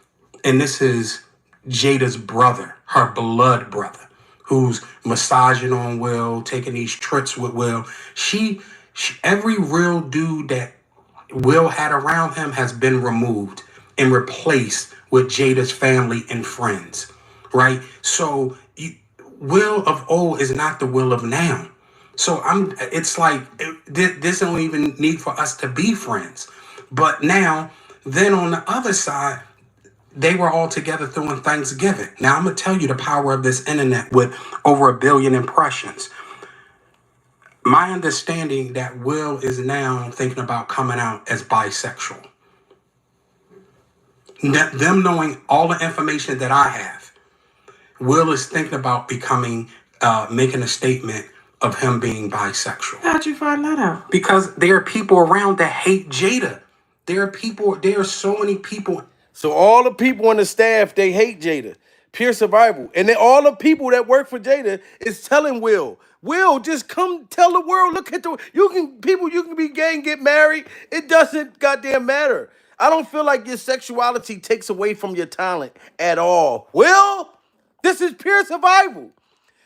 S2: And this is Jada's brother, her blood brother, who's massaging on Will, taking these trips with Will. She every real dude that Will had around him has been removed and replaced with Jada's family and friends, right? So Will of old is not the Will of now. So it's like, this don't even need for us to be friends. But now, then on the other side, they were all together during Thanksgiving. Now, I'm going to tell you the power of this internet with over 1 billion impressions. My understanding that Will is now thinking about coming out as bisexual. Them knowing all the information that I have, Will is thinking about becoming, making a statement of him being bisexual.
S3: How'd you find that out?
S2: Because there are people around that hate Jada. There are so many people.
S1: So all the people on the staff, they hate Jada. Pure survival. And then all the people that work for Jada is telling Will, just come tell the world, look at you can be gay and get married. It doesn't goddamn matter. I don't feel like your sexuality takes away from your talent at all. Will, this is pure survival.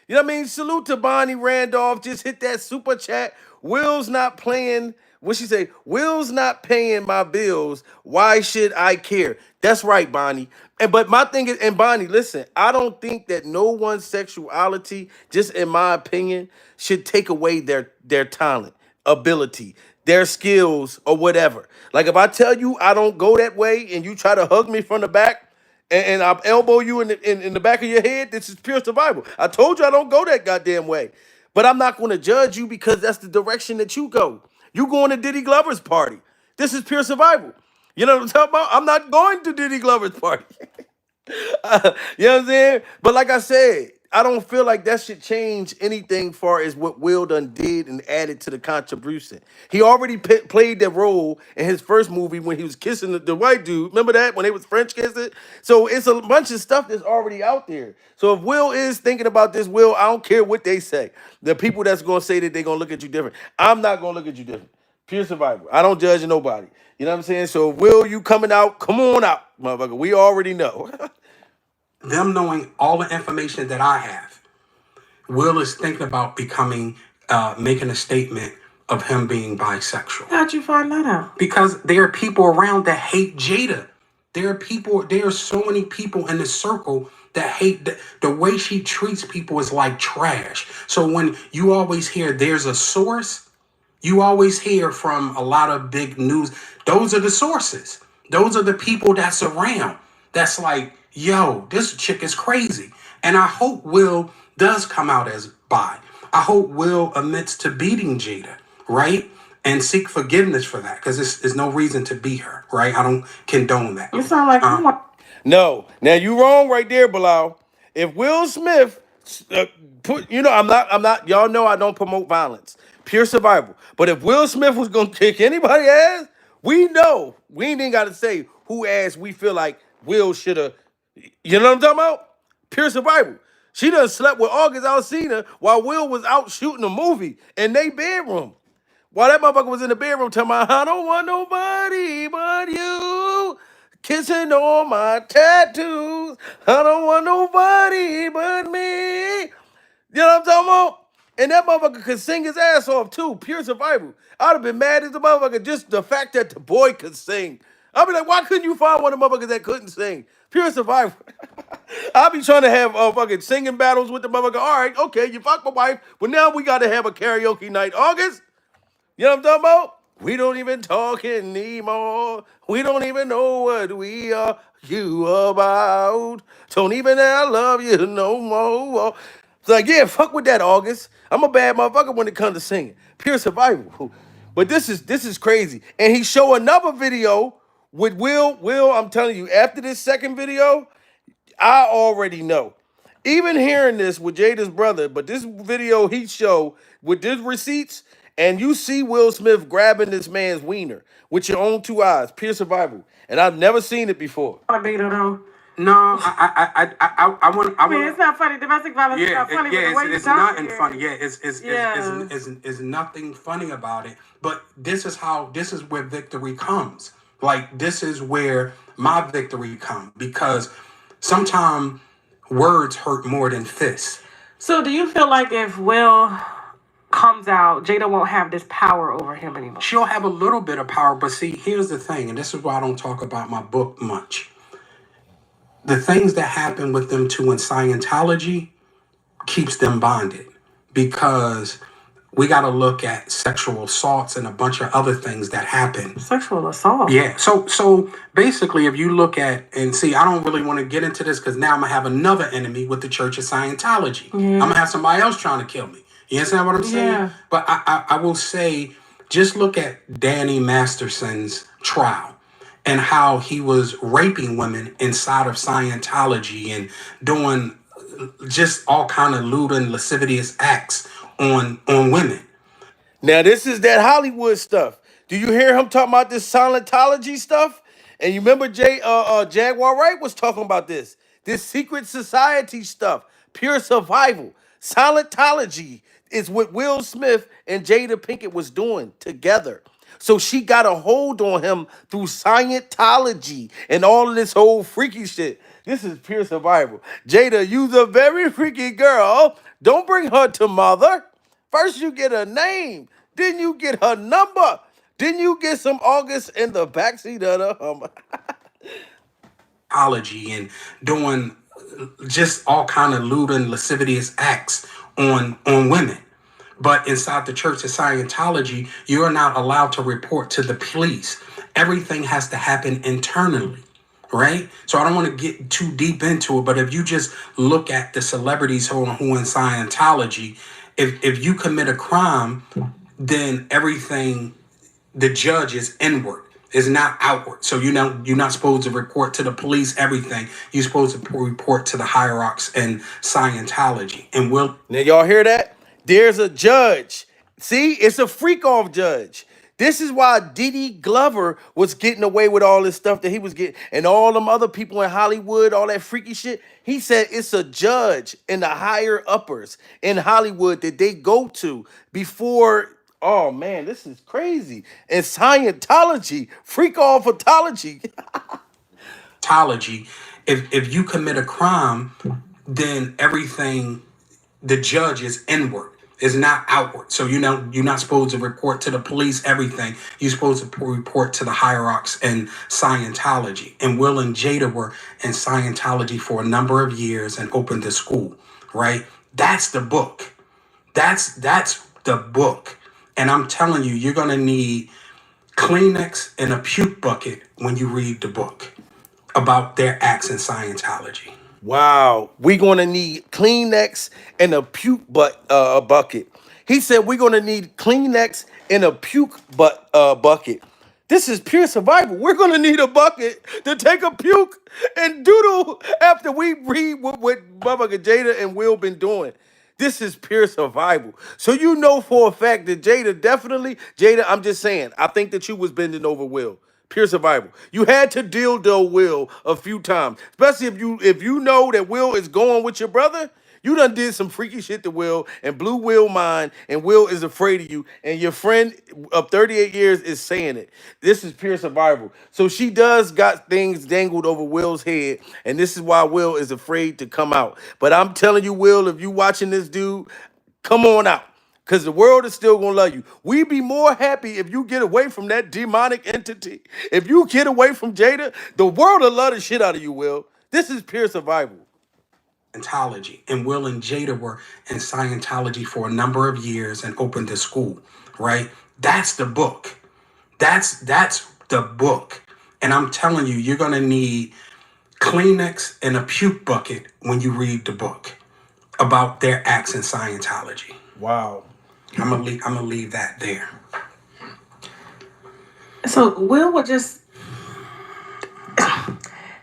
S1: You know what I mean? Salute to Bonnie Randolph. Just hit that super chat. Will's not playing. What she say? Will's not paying my bills. Why should I care? That's right, Bonnie. But my thing is, and Bonnie, listen, I don't think that no one's sexuality, just in my opinion, should take away their talent, ability, their skills, or whatever. Like if I tell you I don't go that way and you try to hug me from the back, and I'll elbow you in the back of your head, this is pure survival. I told you I don't go that goddamn way. But I'm not going to judge you because that's the direction that you go. You going to Diddy Glover's party. This is pure survival. You know what I'm talking about? I'm not going to Diddy Glover's party. You know what I'm saying? But like I said, I don't feel like that should change anything far as what Will done did and added to the contribution. He already played that role in his first movie when he was kissing the white dude. Remember that? When they was French kissing? So it's a bunch of stuff that's already out there. So if Will is thinking about this, Will, I don't care what they say. The people that's going to say that they're going to look at you different. I'm not going to look at you different. Pure survival. I don't judge nobody. You know what I'm saying? So Will, you coming out, come on out, motherfucker. We already know.
S2: Them knowing all the information that I have, Will is thinking about becoming, making a statement of him being bisexual.
S3: How'd you find that out?
S2: Because there are people around that hate Jada. There are so many people in the circle that hate the way she treats people is like trash. So when you always hear there's a source, you always hear from a lot of big news. Those are the sources. Those are the people that's around. That's like, yo, this chick is crazy. And I hope Will does come out as bi. I hope Will admits to beating Jada, right? And seek forgiveness for that, because there's no reason to beat her, right? I don't condone that.
S3: It sounds like you want.
S1: No. Now you wrong right there, Bilal. If Will Smith I'm not, y'all know I don't promote violence. Pure survival. But if Will Smith was gonna kick anybody's ass, we know. We ain't even gotta say who ass we feel like Will should have. You know what I'm talking about? Pure survival. She done slept with August Alsina while Will was out shooting a movie in their bedroom. While that motherfucker was in the bedroom talking about, I don't want nobody but you. Kissing on my tattoos. I don't want nobody but me. You know what I'm talking about? And that motherfucker could sing his ass off too. Pure survival. I'd have been mad as the motherfucker just the fact that the boy could sing. I'd be like, why couldn't you find one of the motherfuckers that couldn't sing? Pure survival. I'll be trying to have fucking singing battles with the motherfucker. All right, okay, you fuck my wife, but now we got to have a karaoke night. August? You know what I'm talking about? We don't even talk anymore. We don't even know what we are you about. Don't even I love you no more. It's like, yeah, fuck with that, August. I'm a bad motherfucker when it comes to singing. Pure survival. But this is crazy. And he showed another video with Will. Will, I'm telling you, after this second video, I already know. Even hearing this with Jada's brother, but this video he showed with these receipts, and you see Will Smith grabbing this man's wiener with your own two eyes, pure survival. And I've never seen it before.
S2: No, I want.
S3: I mean, it's not funny. Domestic violence is
S2: Yeah,
S3: not funny, but the way
S2: it's
S3: you
S2: nothing
S3: talking
S2: funny. Yeah, it's nothing funny about it. But this is where victory comes. Like, this is where my victory comes, because sometimes words hurt more than fists.
S3: So do you feel like if Will comes out, Jada won't have this power over him anymore?
S2: She'll have a little bit of power, but see, here's the thing, and this is why I don't talk about my book much. The things that happen with them two in Scientology keeps them bonded, because we got to look at sexual assaults and a bunch of other things that happen.
S3: Sexual assault?
S2: Yeah. So basically, if you look at, and see, I don't really want to get into this because now I'm going to have another enemy with the Church of Scientology. Yeah. I'm going to have somebody else trying to kill me. You understand what I'm saying?
S3: Yeah.
S2: But I will say, just look at Danny Masterson's trial and how he was raping women inside of Scientology and doing just all kind of lewd and lascivious acts on women.
S1: Now, this is that Hollywood stuff. Do you hear him talking about this Scientology stuff? And you remember Jaguar Wright was talking about this secret society stuff, pure survival. Scientology is what Will Smith and Jada Pinkett was doing together. So she got a hold on him through Scientology and all of this whole freaky shit. This is pure survival. Jada, you's a very freaky girl. Don't bring her to mother. First you get her name, then you get her number, then you get some August in the backseat of the Hummer.
S2: And doing just all kind of lewd and lascivious acts on women. But inside the Church of Scientology, you are not allowed to report to the police. Everything has to happen internally, right? So I don't want to get too deep into it, but if you just look at the celebrities who are in Scientology, if you commit a crime, then everything, the judge is inward, is not outward. So you're not supposed to report to the police everything. You're supposed to report to the hierarchs in Scientology. And
S1: now y'all hear that? There's a judge. See, it's a freak off judge. This is why Diddy Glover was getting away with all this stuff that he was getting, and all them other people in Hollywood, all that freaky shit. He said it's a judge in the higher uppers in Hollywood that they go to before. Oh man, this is crazy. And Scientology, freak off autology.
S2: If you commit a crime, then everything, the judge is inward, is not outward. So you're not supposed to report to the police everything. You're supposed to report to the hierarchs in Scientology. And Will and Jada were in Scientology for a number of years and opened a school, right? That's the book. That's the book. And I'm telling you, you're gonna need Kleenex and a puke bucket when you read the book about their acts in Scientology.
S1: Wow, we're gonna need Kleenex and a puke bucket. He said we're gonna need Kleenex and a puke bucket. This is pure survival. We're gonna need a bucket to take a puke and doodle after we read what Bubba Jada and Will been doing. This is pure survival. So you know for a fact that Jada, I'm just saying, I think that you was bending over Will. Pure survival. You had to dildo Will a few times, especially if you know that Will is going with your brother. You done did some freaky shit to Will and blew Will mind, and Will is afraid of you, and your friend of 38 years is saying it. This is pure survival. So she does got things dangled over Will's head, and this is why Will is afraid to come out. But I'm telling you, Will, if you watching this dude, come on out. Because the world is still going to love you. We'd be more happy if you get away from that demonic entity. If you get away from Jada, the world will love the shit out of you, Will. This is pure survival.
S2: Scientology. And Will and Jada were in Scientology for a number of years and opened a school, right? That's the book. That's the book. And I'm telling you, you're going to need Kleenex and a puke bucket when you read the book about their acts in Scientology.
S1: Wow.
S2: I'm gonna leave that there.
S3: So Will would just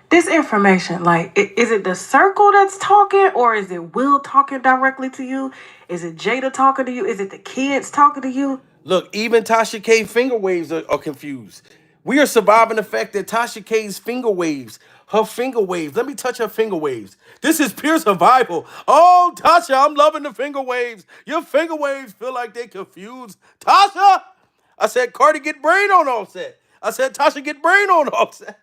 S3: this information, like, is it the circle that's talking, or is it Will talking directly to you? Is it Jada talking to you? Is it the kids talking to you?
S1: Look, even Tasha K finger waves are confused. We are surviving the fact that Tasha K's finger waves, her finger waves. Let me touch her finger waves. This is pure survival. Oh, Tasha, I'm loving the finger waves. Your finger waves feel like they confused. Tasha, I said, Cardi, get brain on Offset. I said, Tasha, get brain on Offset.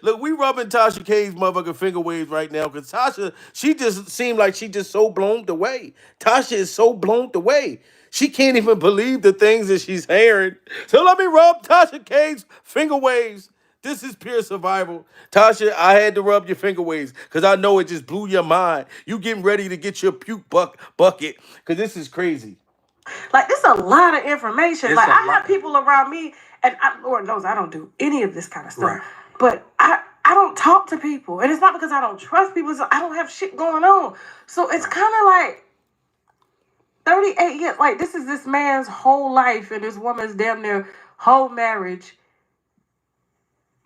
S1: Look, we rubbing Tasha K's motherfucking finger waves right now because Tasha, she just seemed like she just so blown away. Tasha is so blown away. She can't even believe the things that she's hearing. So let me rub Tasha K's finger waves. This is pure survival. Tasha, I had to rub your finger waves because I know it just blew your mind. You getting ready to get your puke bucket because this is crazy.
S3: Like, it's a lot of information. Like, I have people around me, and Lord knows I don't do any of this kind of stuff. Right. But I don't talk to people. And it's not because I don't trust people. It's I don't have shit going on. So it's kind of like 38 years. Like, this is this man's whole life and this woman's damn near whole marriage.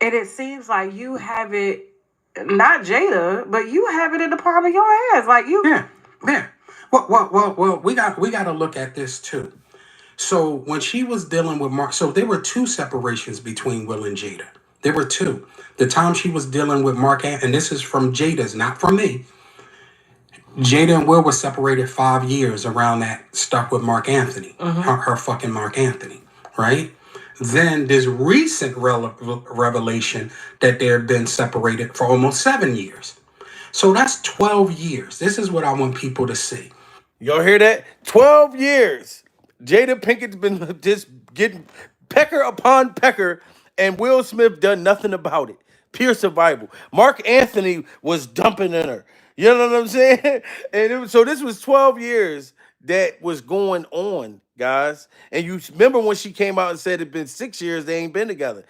S3: And it seems like you have it, not Jada, but you have it in the palm of your hands. Like, you...
S2: Yeah. Well, we got to look at this too. So when she was dealing with Mark, so there were two separations between Will and Jada. There were two. The time she was dealing with Mark, and this is from Jada's, not from me. Jada and Will were separated 5 years around that, stuck with Mark Anthony, her fucking Mark Anthony, right? Then there's recent revelation that they've been separated for almost 7 years. So that's 12 years. This is what I want people to see.
S1: Y'all hear that? 12 years. Jada Pinkett's been just getting pecker upon pecker, and Will Smith done nothing about it. Pure survival. Mark Anthony was dumping in her. You know what I'm saying? And so this was 12 years that was going on, guys. And you remember when she came out and said it'd been 6 years they ain't been together.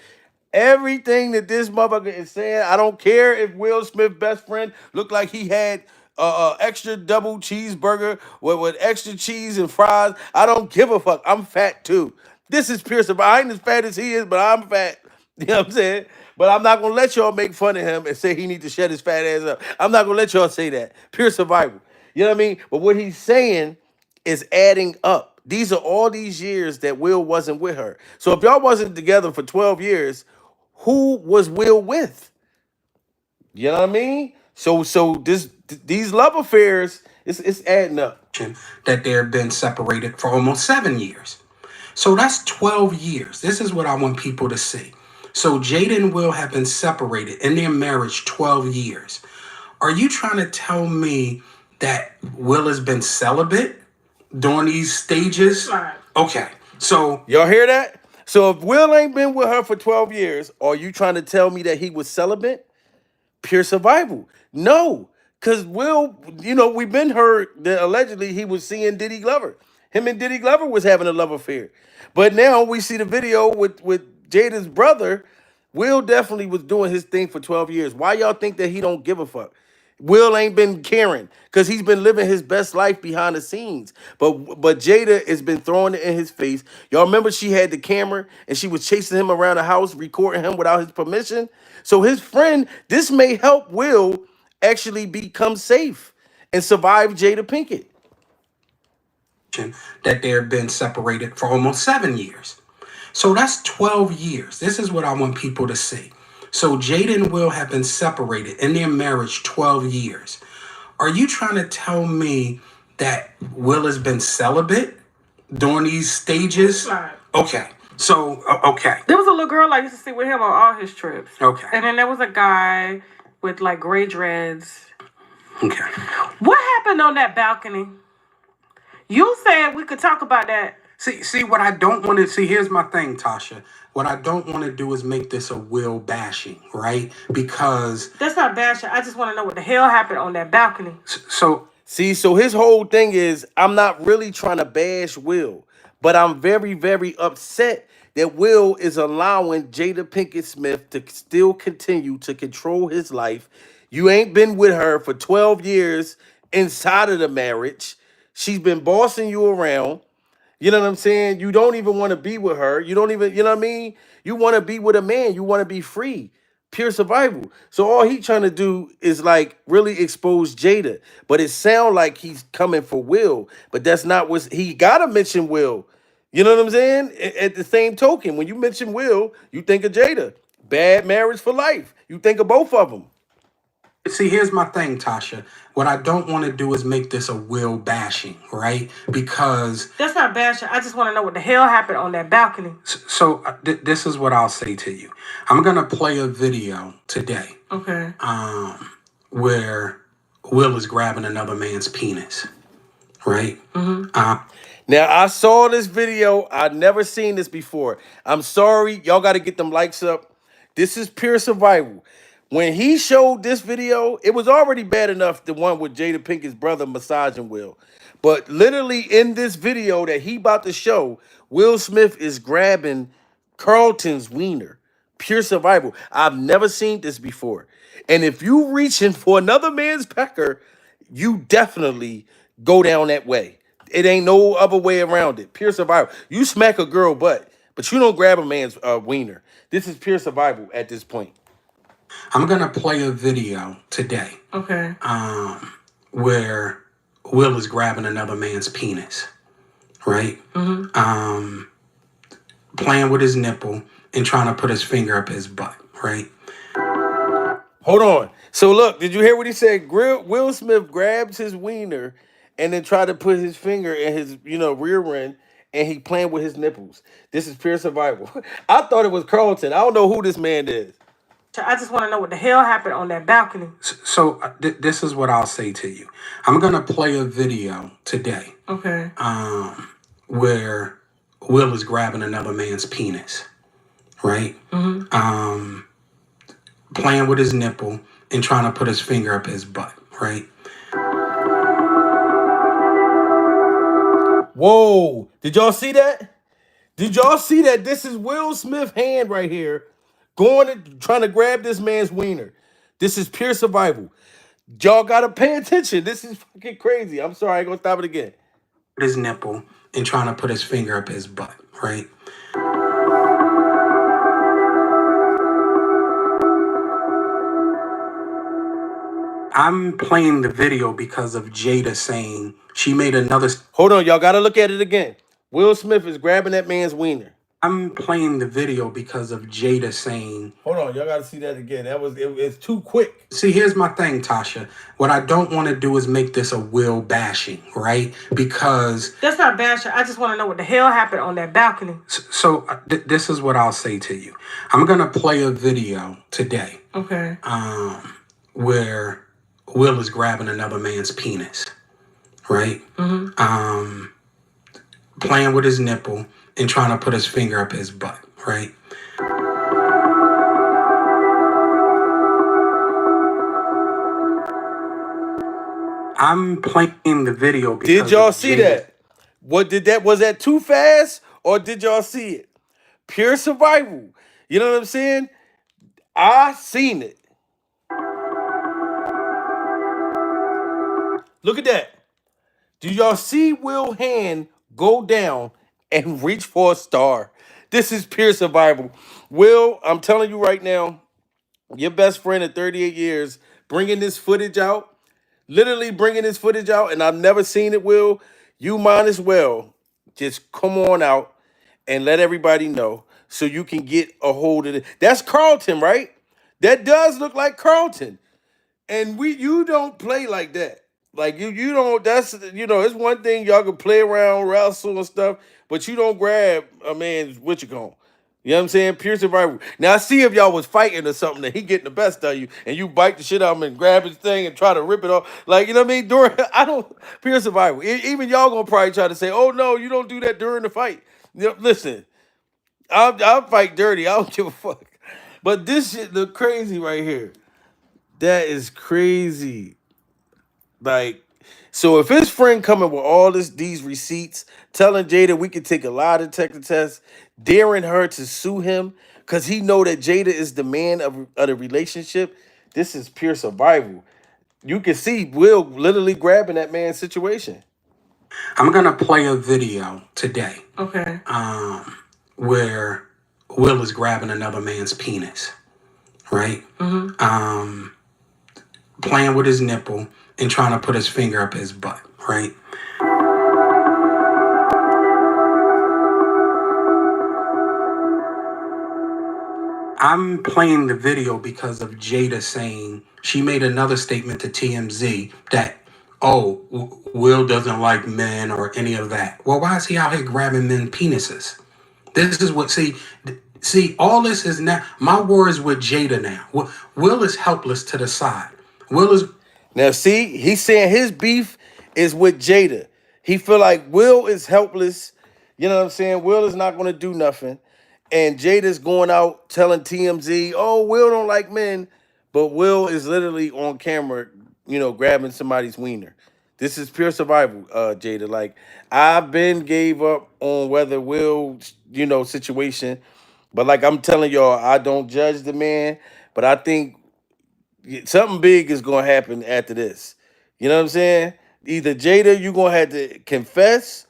S1: Everything that this motherfucker is saying, I don't care if Will Smith's best friend looked like he had extra double cheeseburger with extra cheese and fries. I don't give a fuck. I'm fat too. This is pure survival. I ain't as fat as he is, but I'm fat. You know what I'm saying? But I'm not gonna let y'all make fun of him and say he need to shut his fat ass up. I'm not gonna let y'all say that. Pure survival. You know what I mean? But what he's saying is adding up. These are all these years that Will wasn't with her. So if y'all wasn't together for 12 years, who was Will with? You know what I mean? So these love affairs, it's adding up.
S2: That they've been separated for almost 7 years. So that's 12 years. This is what I want people to see. So Jada and Will have been separated in their marriage 12 years. Are you trying to tell me that Will has been celibate during these stages? Okay. So
S1: y'all hear that? So if Will ain't been with her for 12 years, are you trying to tell me that he was celibate? Pure survival. No, because Will, we've been heard that allegedly he was seeing Diddy Glover. Him and Diddy Glover was having a love affair. But now we see the video with Jada's brother. Will definitely was doing his thing for 12 years. Why y'all think that he don't give a fuck? Will ain't been caring because he's been living his best life behind the scenes. But Jada has been throwing it in his face. Y'all remember she had the camera and she was chasing him around the house, recording him without his permission. So his friend, this may help Will actually become safe and survive Jada Pinkett.
S2: That they've been separated for almost 7 years. So that's 12 years. This is what I want people to see. So Jada and Will have been separated in their marriage 12 years. Are you trying to tell me that Will has been celibate during these stages? Okay. So, okay.
S3: There was a little girl I used to see with him on all his trips.
S2: Okay.
S3: And then there was a guy with like gray dreads.
S2: Okay.
S3: What happened on that balcony? You said we could talk about that.
S2: See, what I don't want to see, here's my thing, Tasha. What I don't want to do is make this a Will bashing, right? Because...
S3: That's not bashing. I just want to know what the hell happened on that balcony.
S2: So
S1: his whole thing is, I'm not really trying to bash Will, but I'm very, very upset that Will is allowing Jada Pinkett Smith to still continue to control his life. You ain't been with her for 12 years inside of the marriage. She's been bossing you around. You know what I'm saying? You don't even want to be with her. You don't even, you know what I mean? You want to be with a man. You want to be free. Pure survival. So all he trying to do is like really expose Jada. But it sounds like he's coming for Will. But that's not what he gotta mention Will. You know what I'm saying? At the same token, when you mention Will, you think of Jada. Bad marriage for life. You think of both of them.
S2: See, here's my thing, Tasha. What I don't want to do is make this a Will bashing, right? Because
S3: that's not bashing. I just want to know what the hell happened on that balcony.
S2: So this is what I'll say to you. I'm gonna play a video today.
S3: Okay.
S2: Where Will is grabbing another man's penis, right?
S1: Now, I saw this video. I've never seen this before. I'm sorry. Y'all got to get them likes up. This is pure survival. When he showed this video, it was already bad enough, the one with Jada Pinkett's brother massaging Will. But literally in this video that he about to show, Will Smith is grabbing Carlton's wiener. Pure survival. I've never seen this before. And if you reaching for another man's pecker, you definitely go down that way. It ain't no other way around it. Pure survival. You smack a girl butt, but you don't grab a man's wiener. This is pure survival at this point.
S2: I'm gonna play a video today.
S3: Okay.
S2: Where Will is grabbing another man's penis, right? Playing with his nipple and trying to put his finger up his butt, right?
S1: Hold on. So look, did you hear what he said? Will Smith grabs his wiener and then tried to put his finger in his, rear end, and he playing with his nipples. This is pure survival. I thought it was Carlton. I don't know who this man is.
S3: I just want to know what the hell happened on that balcony.
S2: So this is what I'll say to you. I'm gonna play a video today.
S3: Okay.
S2: Where Will is grabbing another man's penis, right? Playing with his nipple and trying to put his finger up his butt, right?
S1: Whoa. Did y'all see that? Did y'all see that? This is Will Smith's hand right here going and trying to grab this man's wiener. This is pure survival. Y'all got to pay attention. This is fucking crazy. I'm sorry. I ain't going to stop it again.
S2: His nipple and trying to put his finger up his butt, right? I'm playing the video because of Jada saying she made another...
S1: Hold on, y'all got to look at it again. Will Smith is grabbing that man's wiener.
S2: I'm playing the video because of Jada saying...
S1: Hold on, y'all got to see that again. It's too quick.
S2: See, here's my thing, Tasha. What I don't want to do is make this a Will bashing, right? Because...
S3: That's not bashing. I just want to know what the hell happened on that balcony.
S2: So this is what I'll say to you. I'm going to play a video today.
S3: Okay.
S2: Where Will is grabbing another man's penis, right? Playing with his nipple and trying to put his finger up his butt, right? I'm playing the video because
S1: did y'all see that? Was that too fast or did y'all see it? Pure survival. You know what I'm saying? I seen it. Look at that. Do y'all see Will's hand go down and reach for a star? This is pure survival. Will, I'm telling you right now, your best friend of 38 years, bringing this footage out, literally bringing this footage out, and I've never seen it, Will. You might as well just come on out and let everybody know so you can get a hold of it. That's Carlton, right? That does look like Carlton. And you don't play like that. Like you don't, that's, it's one thing y'all can play around, wrestle and stuff, but you don't grab a man's what you call. You know what I'm saying? Pure survival. Now I see if y'all was fighting or something that he getting the best of you and you bite the shit out of him and grab his thing and try to rip it off. Like, you know what I mean? Pure survival. Even y'all gonna probably try to say, oh no, you don't do that during the fight. Listen, I'll fight dirty. I don't give a fuck. But this shit look crazy right here. That is crazy. Like, so if his friend coming with all these receipts, telling Jada we could take a lie detector test, daring her to sue him because he know that Jada is the man of the relationship, this is pure survival. You can see Will literally grabbing that man's situation.
S2: I'm going to play a video today.
S3: Okay.
S2: Where Will is grabbing another man's penis, right? Playing with his nipple and trying to put his finger up his butt, right? I'm playing the video because of Jada saying she made another statement to TMZ that, oh, Will doesn't like men or any of that. Well, why is he out here grabbing men's penises? This is what, see, all this is now, my war is with Jada now. Will is helpless to the side. Will is,
S1: Now, see, he's saying his beef is with Jada. He feel like Will is helpless. You know what I'm saying? Will is not going to do nothing. And Jada's going out telling TMZ, oh, Will don't like men. But Will is literally on camera, grabbing somebody's wiener. This is pure survival, Jada. Like, I've been gave up on whether Will, situation. But like I'm telling y'all, I don't judge the man. But I think something big is gonna happen after this. You know what I'm saying? Either Jada, you gonna have to confess.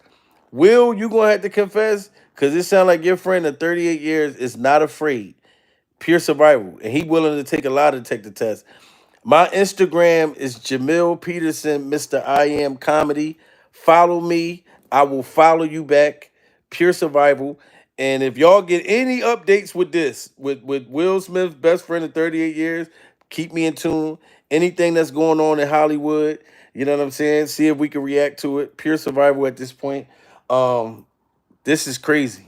S1: Will, you gonna have to confess, because it sounds like your friend of 38 years is not afraid. Pure survival, and he willing to take a lie detector test. My Instagram is Jamil Peterson, Mr. I Am Comedy. Follow me. I will follow you back. Pure survival. And if y'all get any updates with this, with Will Smith's best friend of 38 years, keep me in tune. Anything that's going on in Hollywood, you know what I'm saying? See if we can react to it. Pure survival at this point. This is crazy.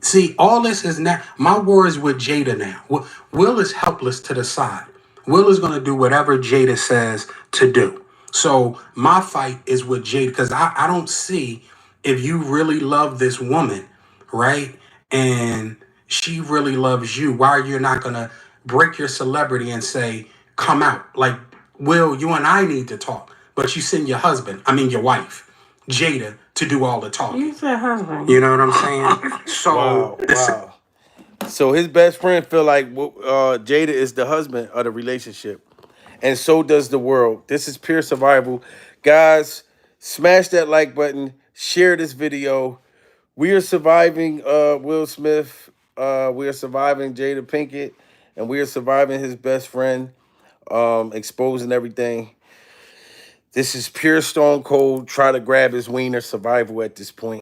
S2: see, all this is now, my war is with Jada now. Will is helpless to the side. Will is going to do whatever Jada says to do. So my fight is with Jada, because I don't see, if you really love this woman, right, and she really loves you, why are you not going to break your celebrity and say, come out? Like, Will, you and I need to talk. But you send your wife, Jada, to do all the talking.
S3: You said husband.
S2: You know what I'm saying? So,
S1: Wow. So his best friend feel like Jada is the husband of the relationship. And so does the world. This is pure survival. Guys, smash that like button. Share this video. We are surviving Will Smith. We are surviving Jada Pinkett. And we are surviving his best friend, exposing everything. This is pure stone cold. Try to grab his wiener survival at this point.